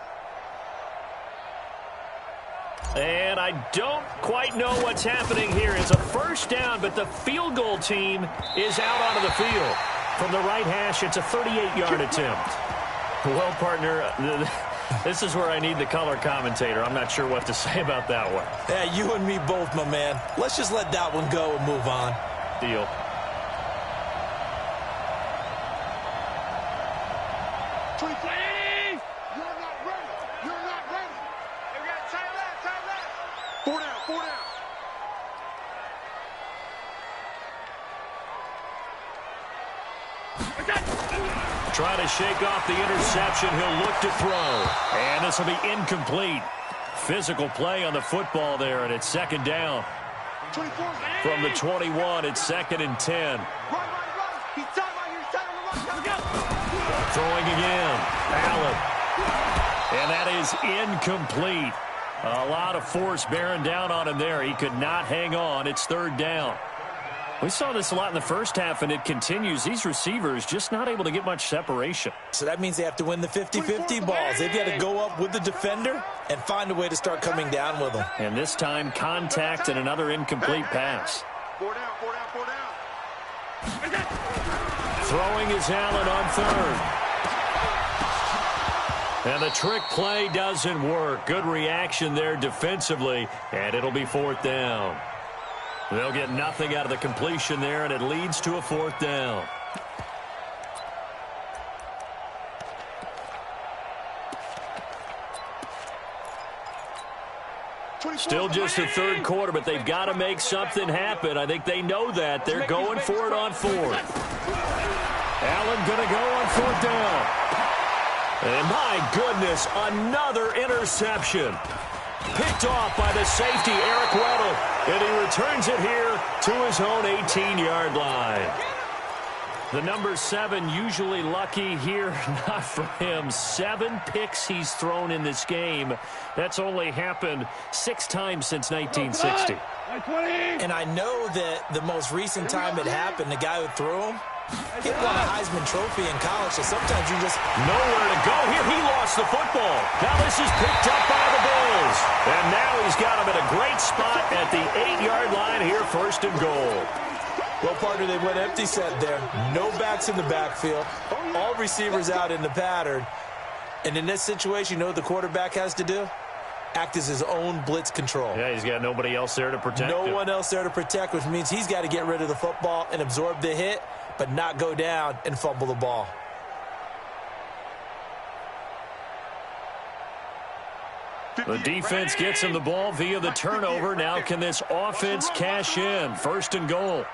And I don't quite know what's happening here. It's a first down, but the field goal team is out onto the field. From the right hash, it's a 38-yard attempt. Well, partner, this is where I need the color commentator. I'm not sure what to say about that one. Yeah, you and me both, my man. Let's just let that one go and move on. Deal. You're not ready. You're not ready. We got time left. 4 down, 4 down. Trying to shake off the interception. He'll look to throw. And this will be incomplete. Physical play on the football there, and it's second down. 24. From the 21, it's 2nd and 10. Right. He's tight right here. He's tight on the right. Let's go. Throwing again. Allen. And that is incomplete. A lot of force bearing down on him there. He could not hang on. It's 3rd down. We saw this a lot in the first half, and it continues. These receivers just not able to get much separation. So that means they have to win the 50-50 balls. They've got to go up with the defender and find a way to start coming down with them. And this time, contact and another incomplete pass. 4 down, 4 down, 4 down. Throwing is Allen on 3rd. And the trick play doesn't work. Good reaction there defensively, and it'll be 4th down. They'll get nothing out of the completion there, and it leads to a 4th down. Still just the 3rd quarter, but they've got to make something happen. I think they know that. They're going for it on 4th. Allen going to go on 4th down. And my goodness, another interception. Picked off by the safety, Eric Weddle. And he returns it here to his own 18-yard line. The number 7 usually lucky here, not for him. 7 picks he's thrown in this game. That's only happened 6 times since 1960. And I know that the most recent time it happened, the guy who threw him, he won a Heisman Trophy in college, so sometimes you just... Nowhere to go here. He lost the football. Now this is picked up by the Bills. And now he's got him at a great spot at the 8-yard line here, 1st and goal. Well, partner, they went empty set there. No backs in the backfield. All receivers out in the pattern. And in this situation, you know what the quarterback has to do? Act as his own blitz control. Yeah, he's got nobody else there to protect him. No one else there to protect, which means he's got to get rid of the football and absorb the hit, but not go down and fumble the ball. The defense gets him the ball via the turnover. Now can this offense cash in? 1st and goal.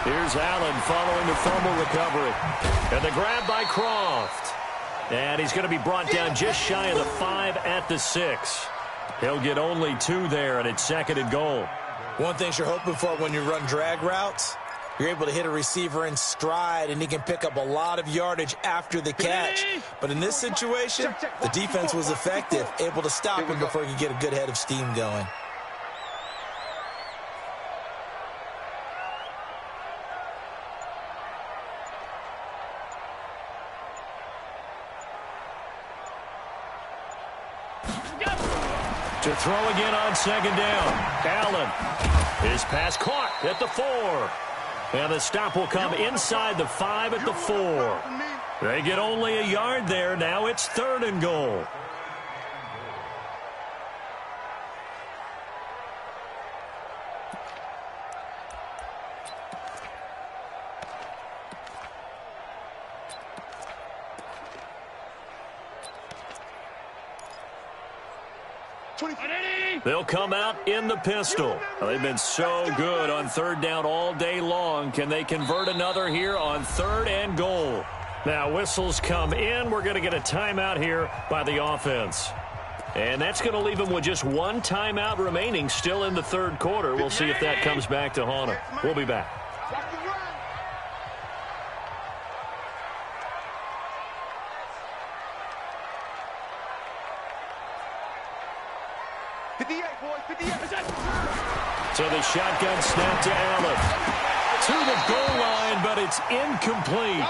Here's Allen following the fumble recovery. And the grab by Croft. And he's going to be brought down just shy of the 5 at the 6. He'll get only 2 there, and it's 2nd and goal. One thing you're hoping for when you run drag routes, you're able to hit a receiver in stride, and he can pick up a lot of yardage after the catch. But in this situation, the defense was effective, able to stop him before he could get a good head of steam going. To throw again on 2nd down. Allen. His pass caught at the 4. And the stop will come inside the 5 at the 4. They get only a yard there. Now it's 3rd and goal. They'll come out in the pistol. Well, they've been so good on 3rd down all day long. Can they convert another here on 3rd and goal? Now whistles come in. We're going to get a timeout here by the offense. And that's going to leave them with just one timeout remaining still in the 3rd quarter. We'll see if that comes back to haunt them. We'll be back. So the shotgun snap to Allen. To the goal line, but it's incomplete.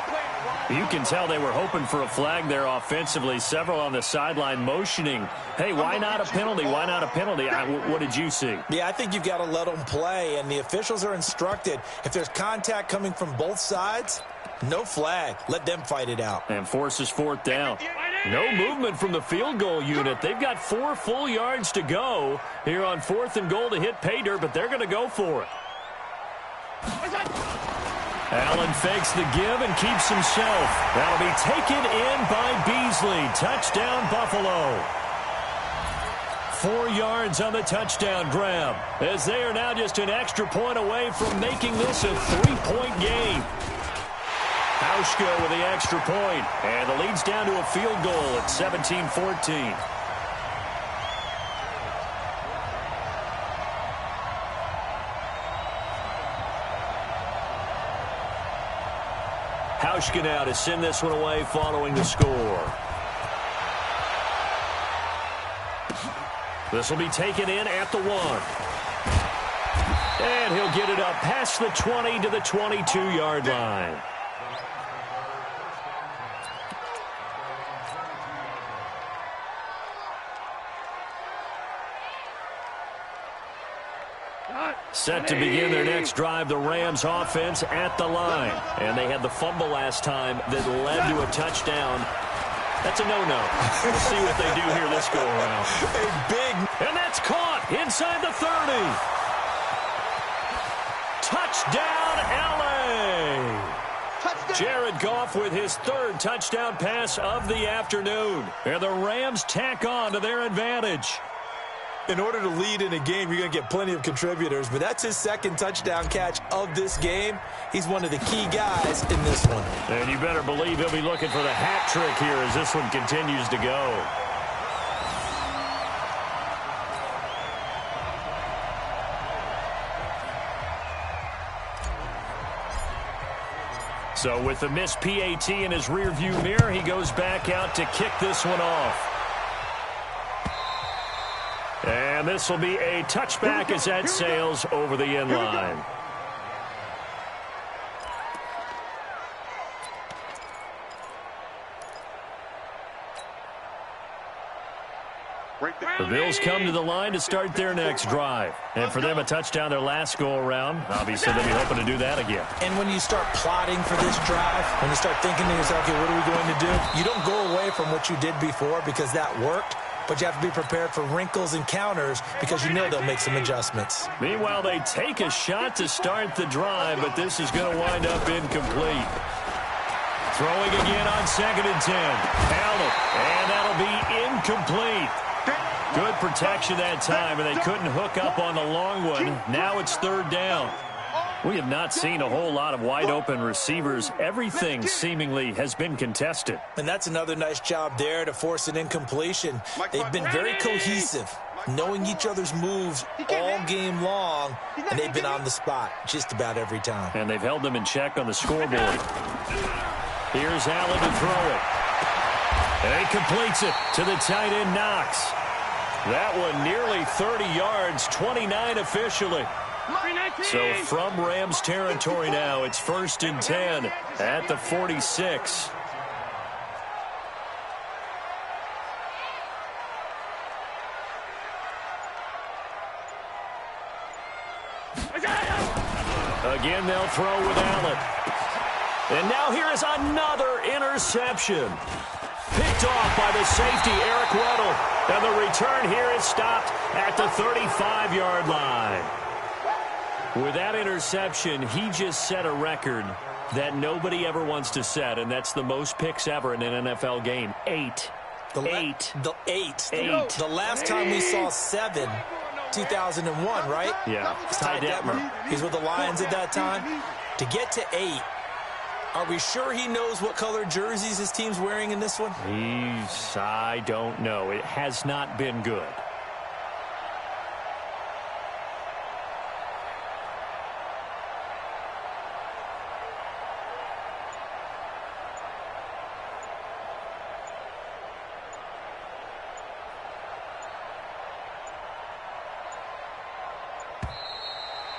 You can tell they were hoping for a flag there offensively. Several on the sideline motioning, hey, why not a penalty? Why not a penalty? What did you see? Yeah, I think you've got to let them play, and the officials are instructed. If there's contact coming from both sides, no flag. Let them fight it out. And forces 4th down. No movement from the field goal unit. They've got 4 full yards to go here on 4th and goal to hit pay dirt, but they're going to go for it. Allen fakes the give and keeps himself. That'll be taken in by Beasley. Touchdown, Buffalo. 4 yards on the touchdown grab, as they are now just an extra point away from making this a 3-point game. Hauschka with the extra point, and the lead's down to a field goal at 17-14. Hauschka now to send this one away following the score. This will be taken in at the 1. And he'll get it up past the 20 to the 22-yard line. Set to begin their next drive, the Rams offense at the line. And they had the fumble last time that led to a touchdown. That's a no-no. We'll see what they do here this go-around. And that's caught inside the 30. Touchdown, L.A. Jared Goff with his 3rd touchdown pass of the afternoon. And the Rams tack on to their advantage. In order to lead in a game, you're going to get plenty of contributors, but that's his 2nd touchdown catch of this game. He's one of the key guys in this one. And you better believe he'll be looking for the hat trick here as this one continues to go. So with the missed PAT in his rearview mirror, he goes back out to kick this one off. And this will be a touchback as that sails over the end line. The Bills come to the line to start their next drive. And for them, a touchdown their last go-around. Obviously, they'll be hoping to do that again. And when you start plotting for this drive, when you start thinking to yourself, okay, what are we going to do? You don't go away from what you did before because that worked. But you have to be prepared for wrinkles and counters because you know they'll make some adjustments. Meanwhile, they take a shot to start the drive, but this is going to wind up incomplete. Throwing again on 2nd and 10. Allen, and that'll be incomplete. Good protection that time, and they couldn't hook up on the long one. Now it's 3rd down. We have not seen a whole lot of wide-open receivers. Everything seemingly has been contested. And that's another nice job there to force an incompletion. They've been very cohesive, knowing each other's moves all game long, and they've been on the spot just about every time. And they've held them in check on the scoreboard. Here's Allen to throw it. And he completes it to the tight end, Knox. That one nearly 30 yards, 29 officially. So from Rams territory now, it's 1st and 10 at the 46. Again, they'll throw with Allen. And now here is another interception. Picked off by the safety, Eric Weddle. And the return here is stopped at the 35-yard line. With that interception, he just set a record that nobody ever wants to set, and that's the most picks ever in an NFL game. 8. Eight. The last time we saw 7, 2001, right? Yeah. Ty Detmer. He's with the Lions at that time. To get to 8, are we sure he knows what color jerseys his team's wearing in this one? I don't know. It has not been good.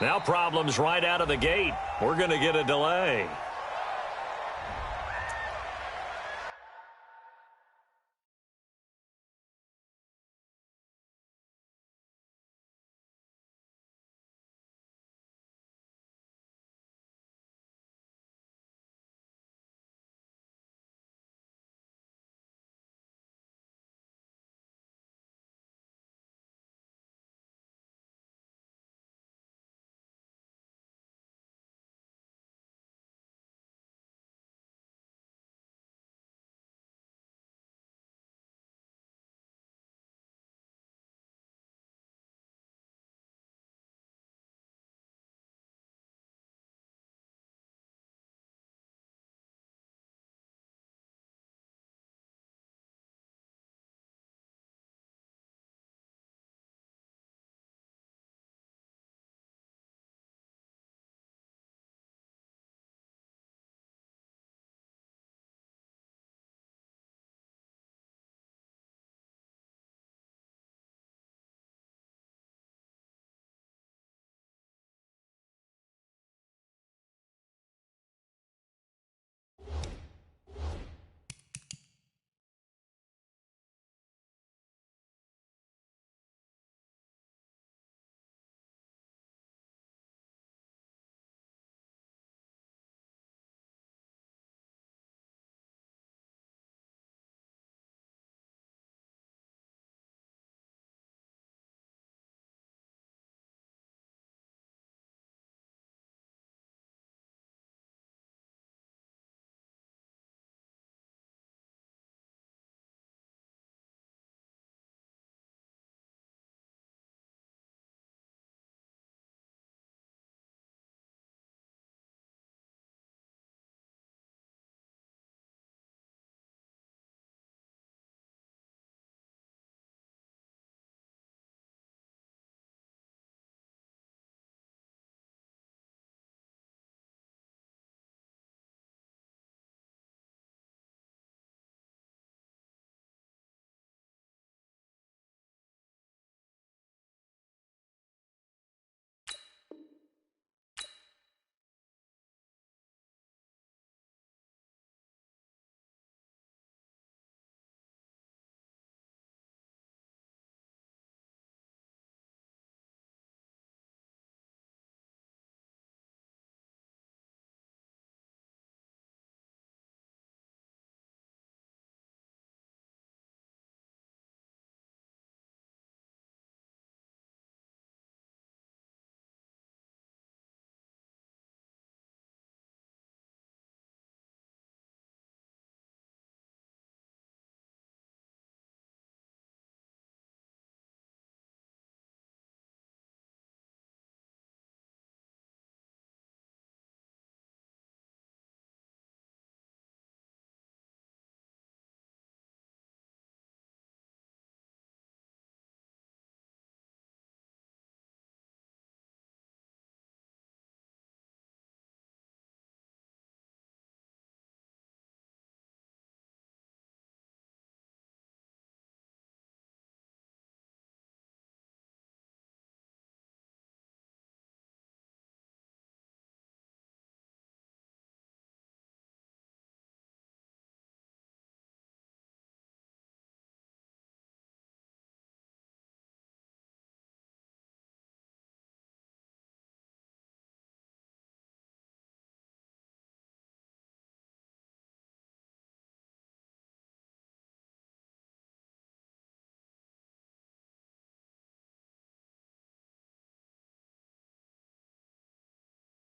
Now problems right out of the gate. We're going to get a delay.